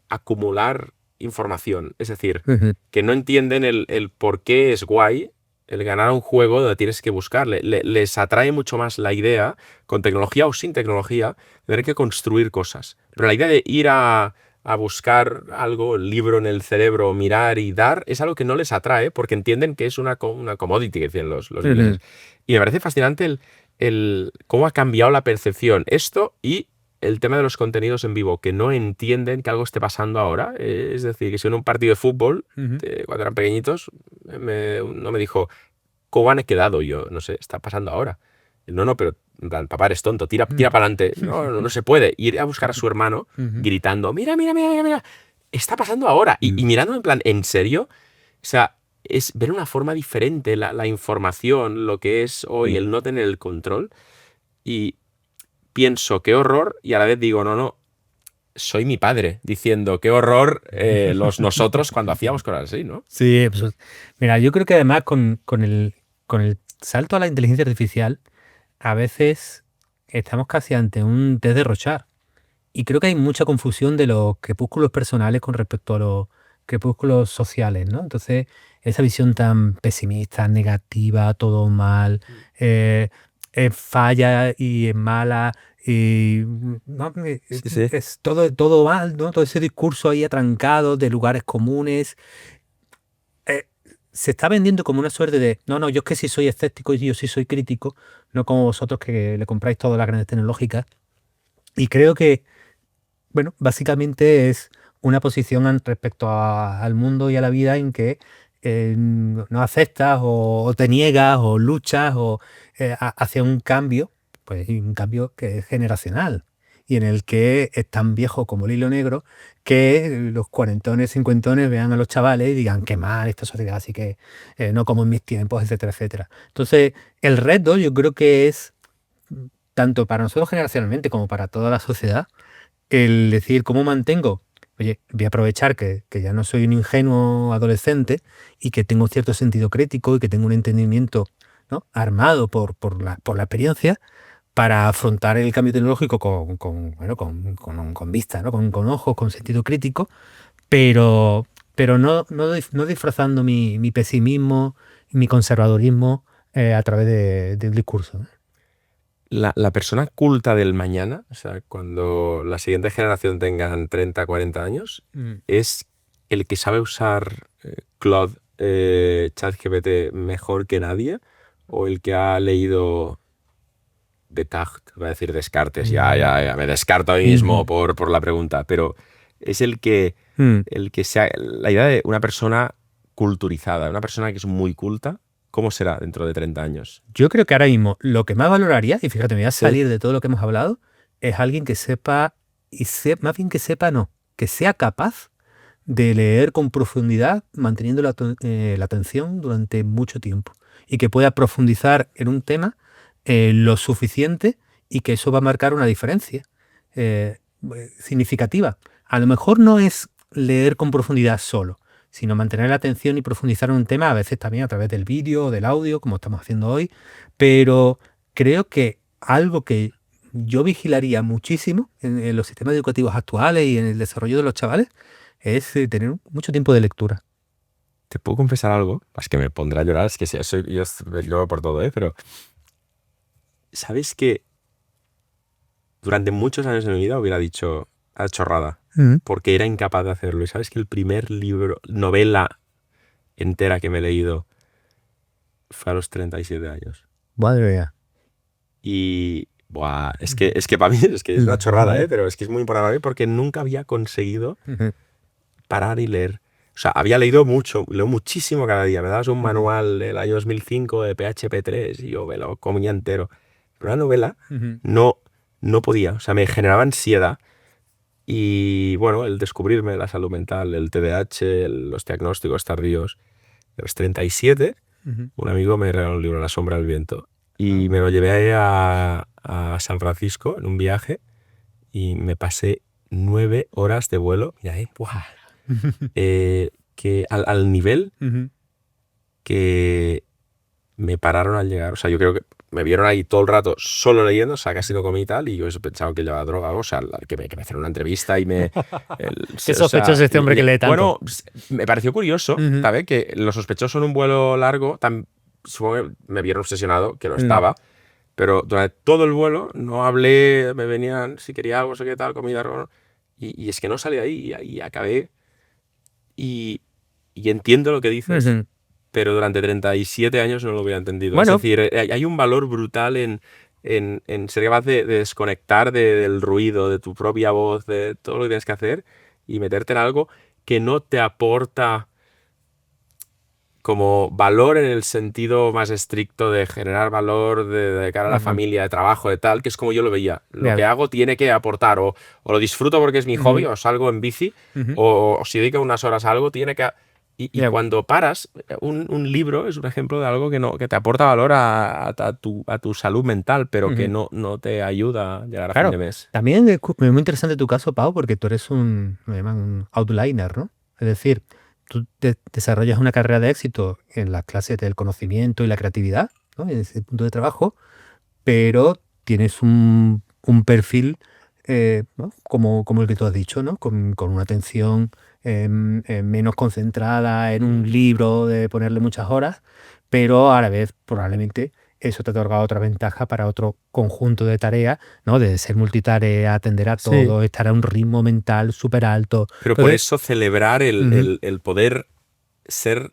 acumular información. Es decir, que no entienden el por qué es guay el ganar un juego donde tienes que buscarle. Les atrae mucho más la idea, con tecnología o sin tecnología, de tener que construir cosas. Pero la idea de ir a buscar algo, el libro en el cerebro, mirar y dar, es algo que no les atrae porque entienden que es una commodity, que decían los ingleses. Y me parece fascinante el cómo ha cambiado la percepción. Esto y el tema de los contenidos en vivo, que no entienden que algo esté pasando ahora. Es decir, que si en un partido de fútbol, cuando eran pequeñitos, uno me dijo, ¿cómo han quedado? Yo, no sé, está pasando ahora. No, pero en plan, papá, eres tonto, tira para adelante. No se puede. Ir a buscar a su hermano gritando, mira, está pasando ahora. Y mirando en plan, ¿en serio? O sea, es ver una forma diferente la información, lo que es hoy, el no tener el control. Y pienso, qué horror, y a la vez digo, no, soy mi padre, diciendo, qué horror nosotros cuando hacíamos cosas así, ¿no?
Sí, pues, mira, yo creo que además con el salto a la inteligencia artificial, a veces estamos casi ante un test de Rorschach. Y creo que hay mucha confusión de los crepúsculos personales con respecto a los crepúsculos sociales, ¿no? Entonces, esa visión tan pesimista, negativa, todo mal, falla y es mala, y no, es todo mal, ¿no? Todo ese discurso ahí atrancado de lugares comunes. Se está vendiendo como una suerte de, no, yo es que sí soy escéptico y yo sí soy crítico, no como vosotros que le compráis todas las grandes tecnológicas. Y creo que, bueno, básicamente es una posición respecto al mundo y a la vida en que no aceptas o te niegas o luchas hacia un cambio, pues un cambio que es generacional y en el que es tan viejo como el hilo negro que los cuarentones, cincuentones vean a los chavales y digan qué mal esta sociedad, así que no como en mis tiempos, etcétera, etcétera. Entonces, el reto yo creo que es, tanto para nosotros generacionalmente como para toda la sociedad, el decir cómo mantengo, oye, voy a aprovechar que ya no soy un ingenuo adolescente y que tengo cierto sentido crítico y que tengo un entendimiento, ¿no?, armado por la experiencia, para afrontar el cambio tecnológico con vista, ¿no?, con ojos, con sentido crítico, pero pero no disfrazando mi pesimismo y mi conservadurismo a través de un discurso, ¿no?
La persona culta del mañana, o sea, cuando la siguiente generación tengan 30, 40 años, es el que sabe usar Claude, ChatGPT mejor que nadie, o el que ha leído Descartes, va a decir Descartes, ya me descarto a mí mismo por la pregunta, pero es el que la idea de una persona culturizada, una persona que es muy culta, ¿cómo será dentro de 30 años?
Yo creo que ahora mismo lo que más valoraría, y fíjate, me voy a
Sí.
salir de todo lo que hemos hablado, es alguien que sepa, más bien que sepa, no, que sea capaz de leer con profundidad, manteniendo la atención durante mucho tiempo, y que pueda profundizar en un tema lo suficiente, y que eso va a marcar una diferencia significativa. A lo mejor no es leer con profundidad solo, sino mantener la atención y profundizar en un tema, a veces también a través del vídeo o del audio, como estamos haciendo hoy, pero creo que algo que yo vigilaría muchísimo en los sistemas educativos actuales y en el desarrollo de los chavales es tener mucho tiempo de lectura.
¿Te puedo confesar algo? Es que me pondré a llorar, es que yo lloro por todo, pero ¿sabes que durante muchos años de mi vida hubiera dicho a chorrada? Porque era incapaz de hacerlo. Y sabes que el primer novela entera que me he leído fue a los 37 años.
Madre mía.
Y es que para mí es una chorrada, pero es que es muy importante para mí porque nunca había conseguido parar y leer. O sea, había leído leo muchísimo cada día. Me dabas un manual del año 2005 de PHP 3 y yo me lo comía entero. Pero una novela no podía. O sea, me generaba ansiedad. Y bueno, el descubrirme la salud mental, el TDAH, los diagnósticos tardíos. De los 37, un amigo me regaló un libro, La sombra del viento. Y me lo llevé a San Francisco en un viaje y me pasé 9 horas de vuelo. Mira, que al nivel que me pararon al llegar. O sea, yo creo que me vieron ahí todo el rato solo leyendo, o sea, casi no comí y tal, y yo pensaba que llevaba droga, o sea, que me hicieron una entrevista y me...
¿Qué sospechoso este hombre que lee tanto?
Bueno, me pareció curioso, ¿sabes? Que los sospechosos en un vuelo largo, supongo que me vieron obsesionado, que lo estaba, pero durante todo el vuelo no hablé, me venían, si quería algo, no sé qué tal, comida, y es que no salí ahí, y acabé, y entiendo lo que dices, pero durante 37 años no lo hubiera entendido.
Bueno.
Es decir, hay un valor brutal en ser capaz de desconectar del ruido, de tu propia voz, de todo lo que tienes que hacer y meterte en algo que no te aporta como valor en el sentido más estricto de generar valor de cara a la familia, de trabajo, de tal, que es como yo lo veía. Lo que hago tiene que aportar, o lo disfruto porque es mi hobby, o salgo en bici, o si dedico unas horas a algo, tiene que... Y cuando paras, un libro es un ejemplo de algo que te aporta valor a tu salud mental, pero que no te ayuda a llegar a fin de mes.
También es muy interesante tu caso, Pau, porque tú eres un outliner, ¿no? Es decir, tú desarrollas una carrera de éxito en las clases del conocimiento y la creatividad, ¿no? En ese punto de trabajo, pero tienes un perfil ¿no? como el que tú has dicho, ¿no? Con una atención menos concentrada en un libro de ponerle muchas horas, pero a la vez probablemente eso te ha otorgado otra ventaja para otro conjunto de tareas, ¿no? De ser multitarea, atender a todo, estar a un ritmo mental súper alto.
Pero por eso celebrar el poder ser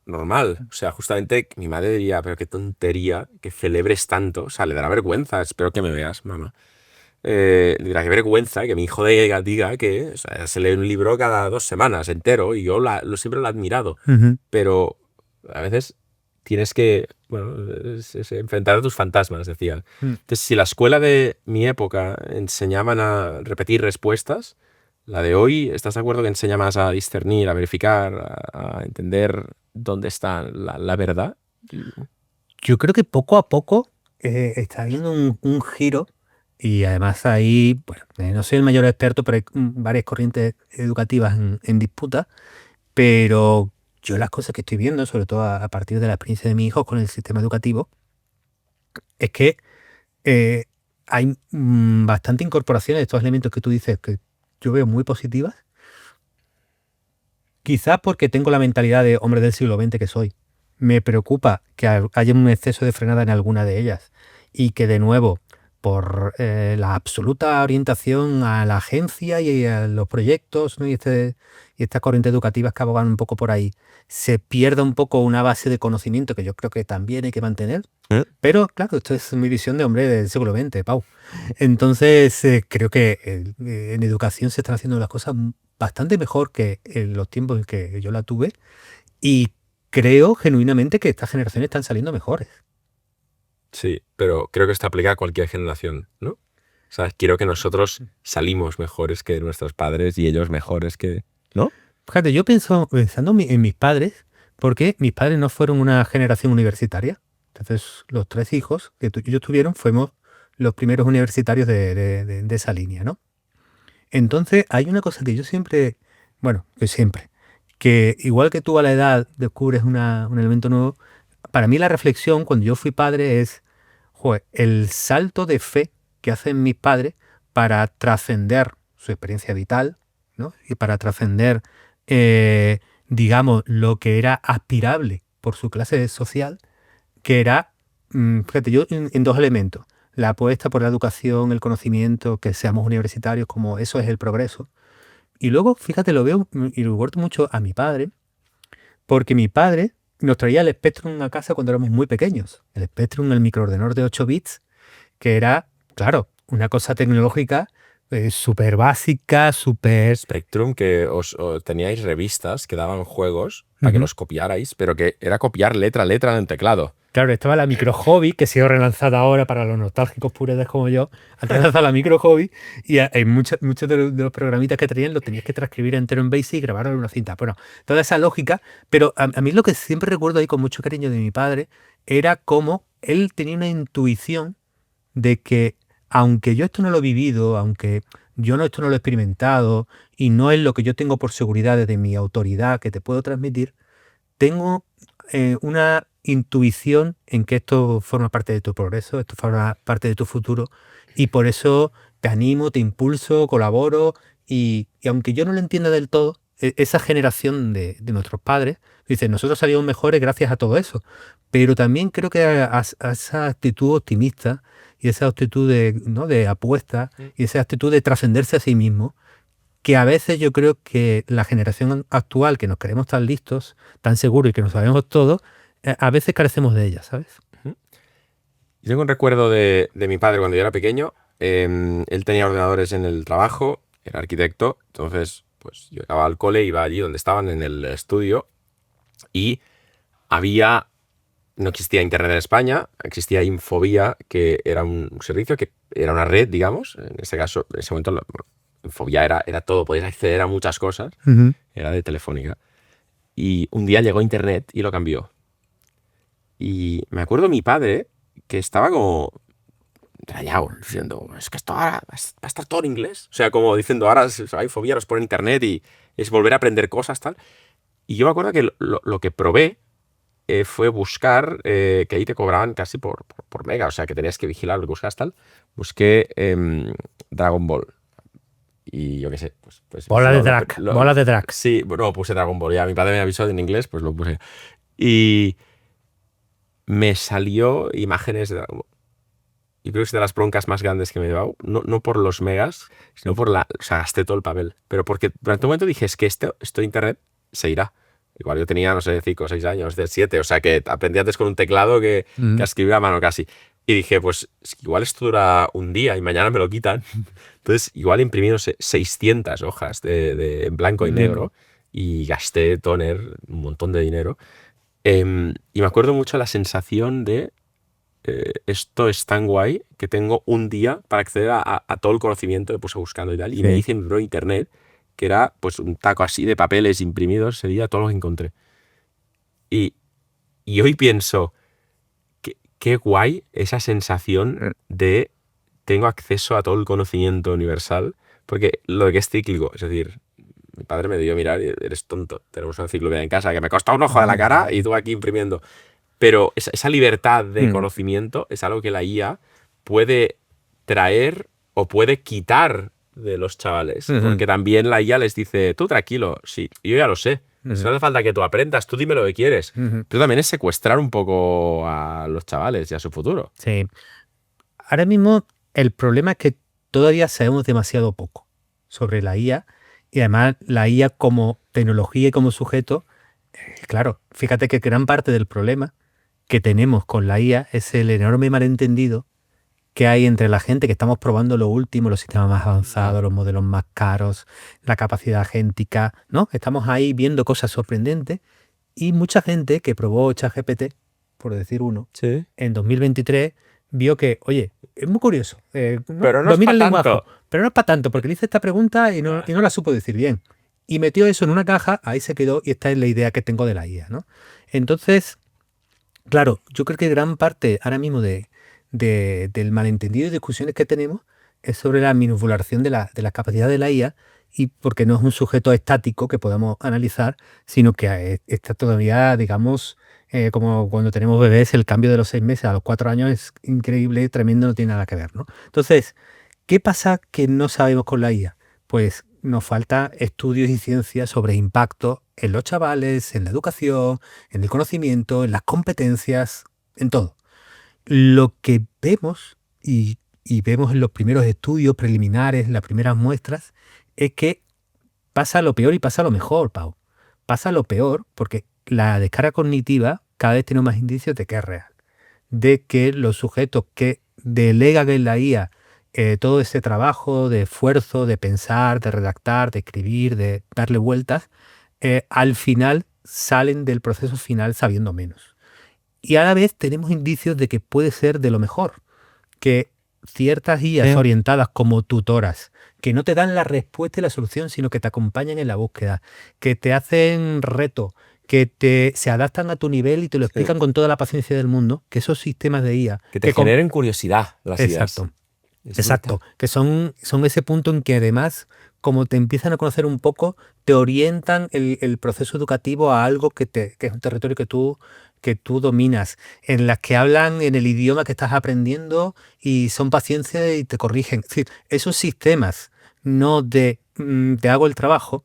normal. O sea, justamente mi madre diría, pero qué tontería que celebres tanto. O sea, le dará vergüenza. Espero que me veas, mamá. Dirá, qué vergüenza que mi hijo diga que se lee un libro cada 2 semanas entero y yo siempre lo he admirado. Pero a veces tienes que, bueno, es enfrentar a tus fantasmas, decía. Entonces, si la escuela de mi época enseñaban a repetir respuestas, la de hoy, ¿estás de acuerdo que enseña más a discernir, a verificar, a entender dónde está la verdad?
Yo creo que poco a poco está habiendo un giro. Y además ahí, bueno, no soy el mayor experto, pero hay varias corrientes educativas en disputa, pero yo las cosas que estoy viendo, sobre todo a partir de la experiencia de mi hijo con el sistema educativo, es que hay bastante incorporación de estos elementos que tú dices que yo veo muy positivas, Quizás porque tengo la mentalidad de hombre del siglo XX que soy. Me preocupa que haya un exceso de frenada en alguna de ellas y que de nuevo, por la absoluta orientación a la agencia y a los proyectos, ¿no? y estas corrientes educativas que abogan un poco por ahí, se pierda un poco una base de conocimiento que yo creo que también hay que mantener. Pero claro, esto es mi visión de hombre del siglo XX, Pau. Entonces, creo que en educación se están haciendo las cosas bastante mejor que en los tiempos en que yo la tuve y creo genuinamente que estas generaciones están saliendo mejores.
Sí, pero creo que esto aplica a cualquier generación, ¿no? O sea, quiero que nosotros salimos mejores que nuestros padres y ellos mejores que... ¿No?
Fíjate, yo pensando en mis padres, porque mis padres no fueron una generación universitaria. Entonces, los 3 hijos que ellos tuvieron fuimos los primeros universitarios de esa línea, ¿no? Entonces, hay una cosa que yo siempre, que igual que tú a la edad descubres un elemento nuevo, para mí la reflexión cuando yo fui padre es, el salto de fe que hacen mis padres para trascender su experiencia vital, ¿no? Y para trascender, digamos, lo que era aspirable por su clase social, que era, fíjate, yo en 2 elementos. La apuesta por la educación, el conocimiento, que seamos universitarios, como eso es el progreso. Y luego, fíjate, lo veo y lo recuerdo mucho a mi padre, porque mi padre nos traía el Spectrum a casa cuando éramos muy pequeños. El Spectrum, el microordenador de 8 bits, que era, claro, una cosa tecnológica súper básica, súper...
Spectrum, que os teníais revistas que daban juegos para que los copiarais, pero que era copiar letra a letra en el teclado.
Claro, estaba la Micro Hobby, que ha sido relanzada ahora para los nostálgicos puredes como yo. Han relanzado la Micro Hobby y hay muchos de los programitas que traían los tenías que transcribir entero en BASIC y grabarlo en una cinta. Bueno, toda esa lógica. Pero a mí lo que siempre recuerdo ahí con mucho cariño de mi padre era cómo él tenía una intuición de que, aunque yo esto no lo he vivido, aunque yo esto no lo he experimentado y no es lo que yo tengo por seguridad desde mi autoridad que te puedo transmitir, tengo una intuición en que esto forma parte de tu progreso, esto forma parte de tu futuro y por eso te animo, te impulso, colaboro y aunque yo no lo entienda del todo, esa generación de nuestros padres, dice, nosotros salimos mejores gracias a todo eso, pero también creo que a esa actitud optimista y esa actitud de apuesta y esa actitud de trascenderse a sí mismo, que a veces yo creo que la generación actual, que nos creemos tan listos, tan seguros y que nos sabemos todo, a veces carecemos de ella, ¿sabes?
Yo tengo un recuerdo de mi padre cuando yo era pequeño. Él tenía ordenadores en el trabajo, era arquitecto, entonces pues yo llegaba al cole, iba allí donde estaban, en el estudio, y no existía internet en España, existía Infovía, que era un servicio que era una red, digamos. En este caso, en ese momento, Infovía era todo, podías acceder a muchas cosas, era de Telefónica. Y un día llegó internet y lo cambió. Y me acuerdo mi padre que estaba como rayado, diciendo, es que esto ahora va a estar todo en inglés. O sea, como diciendo, ahora hay fobia, nos ponen internet y es volver a aprender cosas, tal. Y yo me acuerdo que lo que probé fue buscar, que ahí te cobraban casi por mega, o sea, que tenías que vigilar lo que buscas, tal. Busqué Dragon Ball. Y yo qué sé, pues
bola de drag.
Sí, bueno, puse Dragon Ball. Ya mi padre me avisó en inglés, pues lo puse. Y me salió imágenes de Dragon Ball. Y creo que es de las broncas más grandes que me he llevado. No por los megas, sino por o sea, gasté todo el papel. Pero porque durante un momento dije, es que esto de internet se irá. Igual yo tenía, no sé, 5 o 6 años, de 7. O sea, que aprendí antes con un teclado que escribía a mano casi. Y dije, pues igual esto dura un día y mañana me lo quitan. Entonces, igual imprimí, no sé, 600 hojas en blanco y negro. Y gasté toner, un montón de dinero. Y me acuerdo mucho la sensación de esto es tan guay que tengo un día para acceder a todo el conocimiento que puse buscando y tal. Y me hice en bro internet, que era pues un taco así de papeles imprimidos ese día, todo lo que encontré. Y hoy pienso, qué guay esa sensación de tengo acceso a todo el conocimiento universal, porque lo de que es cíclico, es decir, mi padre me dio a mirar y eres tonto, tenemos una enciclopedia en casa que me costó un ojo de la cara y tú aquí imprimiendo. Pero esa libertad de conocimiento es algo que la IA puede traer o puede quitar de los chavales. Porque también la IA les dice, tú tranquilo, sí, yo ya lo sé. No hace falta que tú aprendas, tú dime lo que quieres.
Ujú.
Pero también es secuestrar un poco a los chavales y a su futuro.
Sí. Ahora mismo el problema es que todavía sabemos demasiado poco sobre la IA y además la IA como tecnología y como sujeto, claro, fíjate que gran parte del problema que tenemos con la IA es el enorme malentendido que hay entre la gente que estamos probando lo último, los sistemas más avanzados, los modelos más caros, la capacidad agéntica, ¿no? Estamos ahí viendo cosas sorprendentes y mucha gente que probó ChatGPT, por decir uno,
Sí.
en 2023 vio que, oye, es muy curioso,
Pero no es
domina
pa'
el lenguaje,
tanto.
pero no es para tanto, porque le hice esta pregunta y no la supo decir bien. Y metió eso en una caja, ahí se quedó y esta es la idea que tengo de la IA, ¿no? Entonces, claro, yo creo que gran parte ahora mismo del malentendido y discusiones que tenemos es sobre la minusvaloración de la capacidad de la IA y porque no es un sujeto estático que podamos analizar, sino que está todavía, digamos, como cuando tenemos bebés, el cambio de los 6 meses a los 4 años es increíble, tremendo, no tiene nada que ver, ¿no? Entonces, ¿qué pasa que no sabemos con la IA? Pues nos falta estudios y ciencia sobre impacto en los chavales, en la educación, en el conocimiento, en las competencias, en todo. Lo que vemos y vemos en los primeros estudios preliminares, las primeras muestras, es que pasa lo peor y pasa lo mejor, Pau. Pasa lo peor porque la descarga cognitiva cada vez tiene más indicios de que es real. De que los sujetos que delegan en la IA todo ese trabajo de esfuerzo, de pensar, de redactar, de escribir, de darle vueltas, al final salen del proceso final sabiendo menos. Y a la vez tenemos indicios de que puede ser de lo mejor, que ciertas guías orientadas como tutoras, que no te dan la respuesta y la solución, sino que te acompañan en la búsqueda, que te hacen reto, que se adaptan a tu nivel y te lo explican con toda la paciencia del mundo, que esos sistemas de IA...
Que te generen curiosidad las ideas.
Exacto, que son ese punto en que además, como te empiezan a conocer un poco, te orientan el proceso educativo a algo que es un territorio que tú dominas, en las que hablan en el idioma que estás aprendiendo y son paciencia y te corrigen. Es decir, esos sistemas no te hago el trabajo,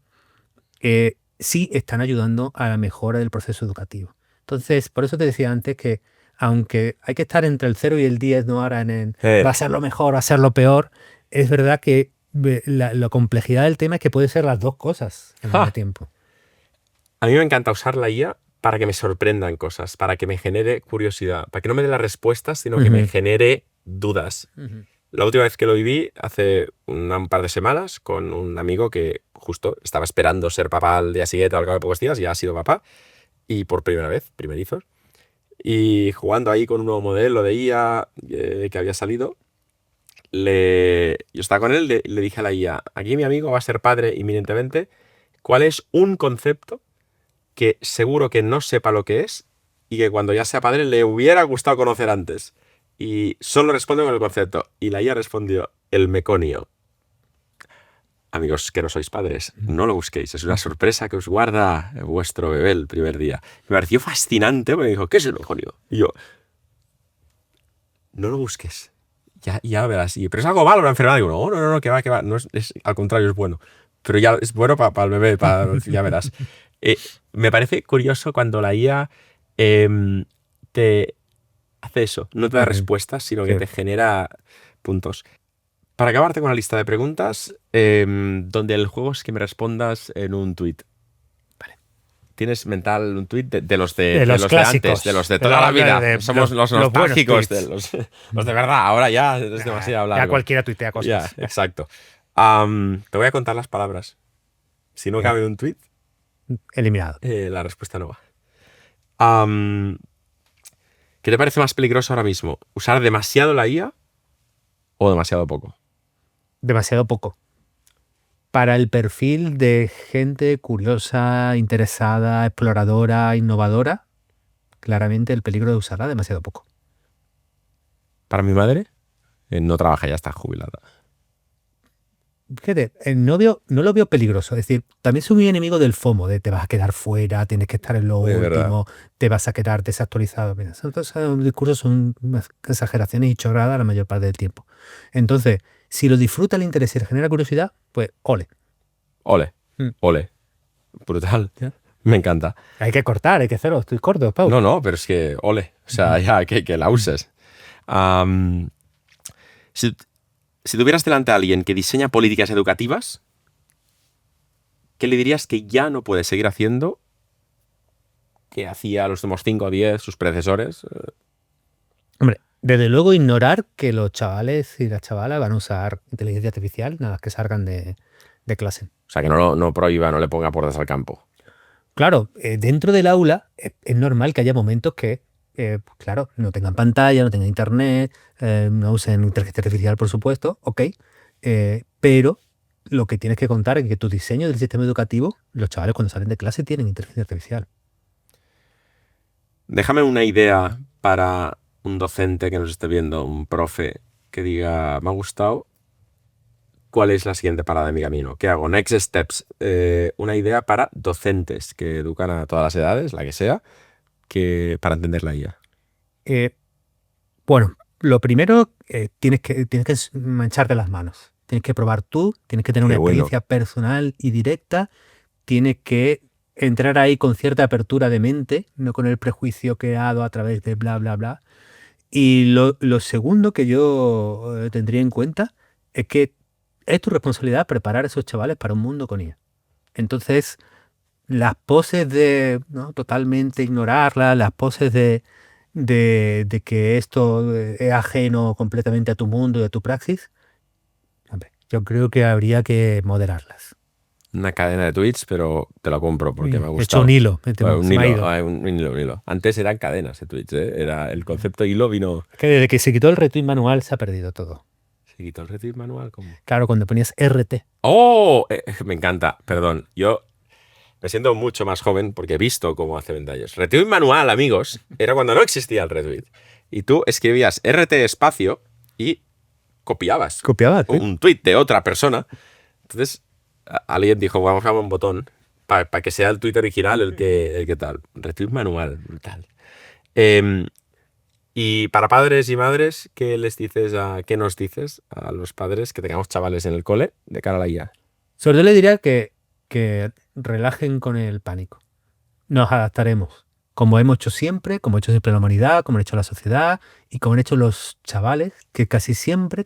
sí están ayudando a la mejora del proceso educativo. Entonces, por eso te decía antes que aunque hay que estar entre el 0 y el 10, no ahora va a ser lo mejor, va a ser lo peor, es verdad que la complejidad del tema es que puede ser las dos cosas al mismo tiempo.
A mí me encanta usar la IA para que me sorprendan cosas, para que me genere curiosidad, para que no me dé las respuestas, sino que me genere dudas. La última vez que lo viví, hace un par de semanas, con un amigo que justo estaba esperando ser papá al día siguiente, al cabo de pocos días, ya ha sido papá, y por primera vez, primerizos, y jugando ahí con un nuevo modelo de IA que había salido, yo estaba con él, le dije a la IA, aquí mi amigo va a ser padre inminentemente, ¿cuál es un concepto que seguro que no sepa lo que es y que cuando ya sea padre le hubiera gustado conocer antes? Y solo responde con el concepto. Y la IA respondió, el meconio. Amigos que no sois padres, no lo busquéis. Es una sorpresa que os guarda vuestro bebé el primer día. Me pareció fascinante porque me dijo, ¿qué es el meconio? Y yo, no lo busques. Ya verás. Pero es algo malo, una enfermedad. Digo, no, que va. No es, al contrario, es bueno. Pero ya es bueno para el bebé, ya verás. Me parece curioso cuando la IA te hace eso. No te da respuestas, sino que te genera puntos. Para acabar, tengo una lista de preguntas donde el juego es que me respondas en un tuit. Vale. ¿Tienes mental un tuit de los de antes, de los de toda la vida? Somos los nostálgicos, los de verdad. Ahora ya es demasiado largo.
Ya cualquiera tuitea cosas.
Ya, exacto. Te voy a contar las palabras. Si no cabe un tuit,
eliminado.
La respuesta no va. ¿Qué te parece más peligroso ahora mismo? ¿Usar demasiado la IA o demasiado poco?
Demasiado poco. Para el perfil de gente curiosa, interesada, exploradora, innovadora, claramente el peligro de usarla demasiado poco.
Para mi madre, no trabaja, ya está jubilada.
Fíjate, no lo veo peligroso. Es decir, también soy muy enemigo del FOMO, de te vas a quedar fuera, tienes que estar en lo último, te vas a quedar desactualizado. Mira, esos discursos son exageraciones y chorradas la mayor parte del tiempo. Entonces, si lo disfruta, le interesa y le genera curiosidad, pues ole.
Ole. Brutal. ¿Ya? Me encanta.
Hay que cortar, hay que hacerlo. Estoy corto, Pau.
No, pero es que, ole, o sea, ya que la uses. Si, si tuvieras delante a alguien que diseña políticas educativas, ¿qué le dirías que ya no puede seguir haciendo que hacía los últimos 5 o 10 sus predecesores?
Hombre, desde luego ignorar que los chavales y las chavalas van a usar inteligencia artificial nada más que salgan de clase.
O sea, que no prohíba, no le ponga puertas al campo.
Claro, dentro del aula es normal que haya momentos que, claro, no tengan pantalla, no tengan internet, no usen inteligencia artificial, por supuesto, ok, pero lo que tienes que contar es que tu diseño del sistema educativo, los chavales cuando salen de clase tienen inteligencia artificial.
Déjame una idea para un docente que nos esté viendo, un profe, que diga, me ha gustado, ¿cuál es la siguiente parada de mi camino? ¿Qué hago? Next steps. Una idea para docentes que educan a todas las edades, la que sea, para entender la IA.
Bueno, lo primero, tienes que mancharte las manos. Tienes que probar tú, tienes que tener una experiencia personal y directa, tienes que entrar ahí con cierta apertura de mente, no con el prejuicio creado a través de bla, bla, bla. Y lo segundo que yo tendría en cuenta es que es tu responsabilidad preparar a esos chavales para un mundo con IA. Entonces, las poses de totalmente ignorarla, las poses de que esto es ajeno completamente a tu mundo y a tu praxis, hombre, yo creo que habría que moderarlas.
Una cadena de tweets, pero te lo compro porque me ha
He
gustado.
hecho un hilo.
Un hilo. Antes eran cadenas de tweets, ¿eh? Era el concepto hilo vino...
Que desde que se quitó el retweet manual se ha perdido todo.
¿Se quitó el retweet manual? ¿Cómo?
Claro, cuando ponías RT.
¡Oh! Me encanta. Perdón. Yo me siento mucho más joven porque he visto cómo hace 20 años. Retweet manual, amigos, era cuando no existía el retweet. Y tú escribías RT espacio y copiabas.
Copiabas, ¿sí?
Un tweet de otra persona. Entonces, alguien dijo, vamos a poner un botón para que sea el tweet original el que tal. Retweet manual, brutal. Y para padres y madres, ¿qué nos dices a los padres que tengamos chavales en el cole de cara a la IA?
Sobre todo le diría que relajen con el pánico. Nos adaptaremos, como hemos hecho siempre, como ha hecho siempre la humanidad, como ha hecho la sociedad y como han hecho los chavales, que casi siempre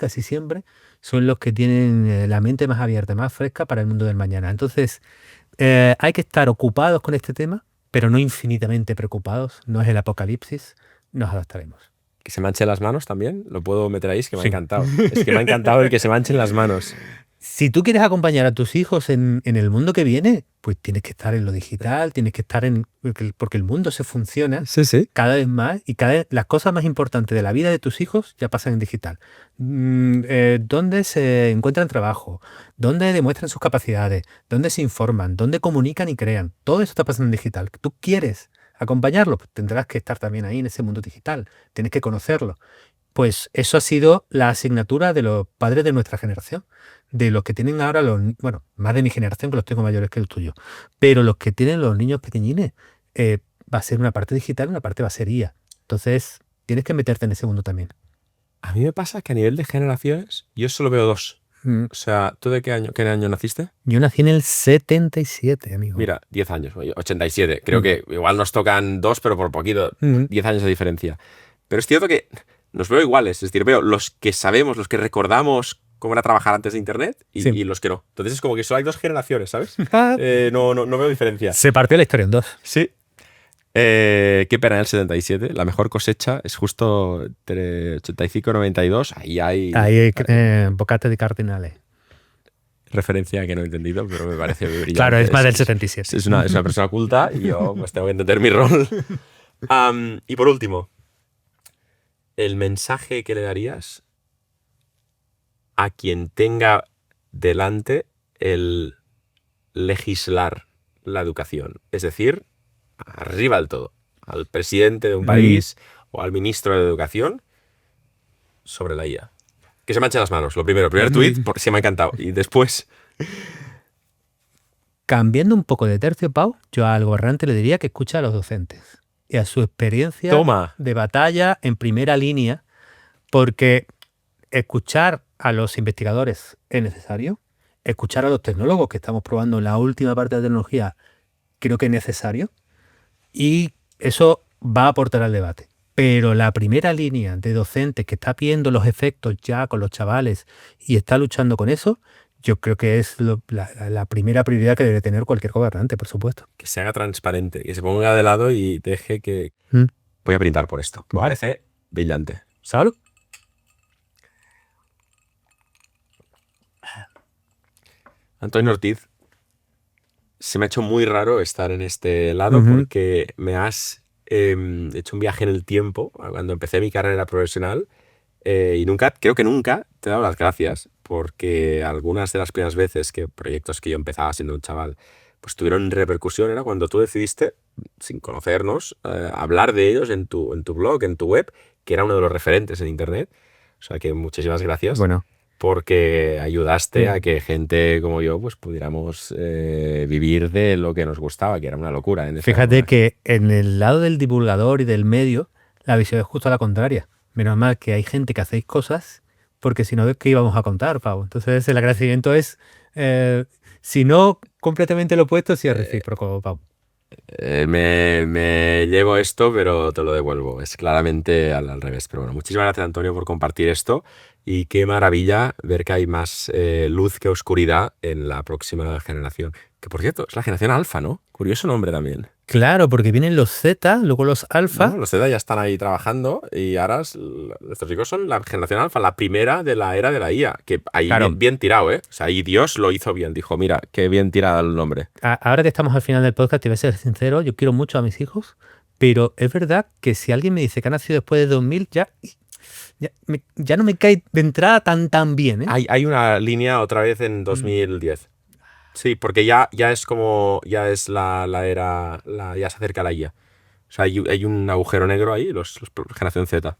son los que tienen la mente más abierta, más fresca para el mundo del mañana. Entonces, hay que estar ocupados con este tema, pero no infinitamente preocupados. No es el apocalipsis, nos adaptaremos.
¿Que se manchen las manos también? Lo puedo meter ahí, es que me ha
Sí.
encantado. Es que me ha encantado el que se manchen las manos.
Si tú quieres acompañar a tus hijos en el mundo que viene, pues tienes que estar en lo digital, tienes que estar porque el mundo se funciona
Sí.
cada vez más y las cosas más importantes de la vida de tus hijos ya pasan en digital. ¿Dónde se encuentran trabajo? ¿Dónde demuestran sus capacidades? ¿Dónde se informan? ¿Dónde comunican y crean? Todo eso está pasando en digital. ¿Tú quieres acompañarlo? Pues tendrás que estar también ahí en ese mundo digital. Tienes que conocerlo. Pues eso ha sido la asignatura de los padres de nuestra generación, de los que tienen ahora más de mi generación, que los tengo mayores que el tuyo, pero los que tienen los niños pequeñines, va a ser una parte digital, una parte va a ser IA. Entonces, tienes que meterte en ese mundo también.
A mí me pasa que a nivel de generaciones, yo solo veo 2. O sea, ¿tú de qué año naciste?
Yo nací en el 77, amigo.
Mira, 10 años, 87. Creo que igual nos tocan 2, pero por poquito, 10 años de diferencia. Pero es cierto que nos veo iguales, es decir, veo los que sabemos, los que recordamos cómo era trabajar antes de Internet y los que no. Entonces es como que solo hay 2 generaciones, ¿sabes? No veo diferencia.
Se partió la historia en 2.
Sí. Qué pena el 77. La mejor cosecha es justo entre 85 y 92. Ahí hay
bocate de cardinales.
Referencia que no he entendido, pero me parece brillante.
Claro, es más del 77.
Es una persona culta y yo pues tengo que entender mi rol. Y por último, el mensaje que le darías a quien tenga delante el legislar la educación. Es decir, arriba del todo, al presidente de un país o al ministro de Educación sobre la IA. Que se manche las manos, lo primero. Primer tuit, porque sí me ha encantado. Y después...
Cambiando un poco de tercio, Pau, yo al gobernante le diría que escuche a los docentes y a su experiencia de batalla en primera línea, porque escuchar a los investigadores es necesario, escuchar a los tecnólogos que estamos probando en la última parte de la tecnología creo que es necesario y eso va a aportar al debate. Pero la primera línea de docentes que está viendo los efectos ya con los chavales y está luchando con eso, yo creo que es la primera prioridad que debe tener cualquier gobernante, por supuesto.
Que se haga transparente, que se ponga de lado y deje que... Voy a brindar por esto. Me
Vale.
parece brillante.
¿Salud?
Antonio Ortiz, se me ha hecho muy raro estar en este lado porque me has hecho un viaje en el tiempo a cuando empecé mi carrera profesional y creo que nunca te he dado las gracias porque algunas de las primeras veces que proyectos que yo empezaba siendo un chaval pues tuvieron repercusión era cuando tú decidiste, sin conocernos, hablar de ellos en tu blog, en tu web, que era uno de los referentes en internet. O sea que muchísimas gracias.
Bueno.
Porque ayudaste a que gente como yo pues pudiéramos vivir de lo que nos gustaba, que era una locura.
Fíjate que en el lado del divulgador y del medio, la visión es justo a la contraria. Menos mal que hay gente que hacéis cosas, porque si no, ¿qué íbamos a contar, Pau? Entonces el agradecimiento es, si no completamente lo opuesto, si es recíproco, Pau.
Me llevo esto, pero te lo devuelvo. Es claramente al revés. Pero bueno, muchísimas gracias, Antonio, por compartir esto. Y qué maravilla ver que hay más luz que oscuridad en la próxima generación. Que, por cierto, es la generación alfa, ¿no? Curioso nombre también.
Claro, porque vienen los Z, luego los alfa.
No, los Z ya están ahí trabajando y ahora estos chicos son la generación alfa, la primera de la era de la IA. Que ahí bien tirado, ¿eh? O sea, ahí Dios lo hizo bien. Dijo, mira, qué bien tirado el nombre.
Ahora que estamos al final del podcast, te voy a ser sincero, yo quiero mucho a mis hijos, pero es verdad que si alguien me dice que ha nacido después de 2000, ya no me cae de entrada tan bien, ¿eh?
Hay una línea otra vez en 2010. Sí, porque ya es como, ya es la era, ya se acerca la IA. O sea, hay un agujero negro ahí, los generación Z.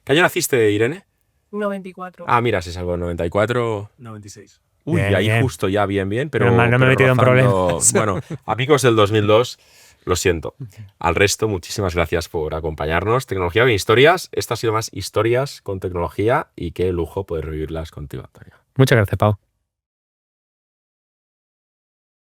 ¿Qué año naciste, Irene?
94.
Ah, mira, si salgo en 94.
96.
Uy,
Bien,
ahí
bien.
justo ya, bien, pero
No me he metido en
rozando.
problemas.
Bueno, amigos del 2002, lo siento. Al resto, muchísimas gracias por acompañarnos. Tecnología bien historias. Esto ha sido más historias con tecnología y qué lujo poder revivirlas contigo, Antonio.
Muchas gracias, Pau.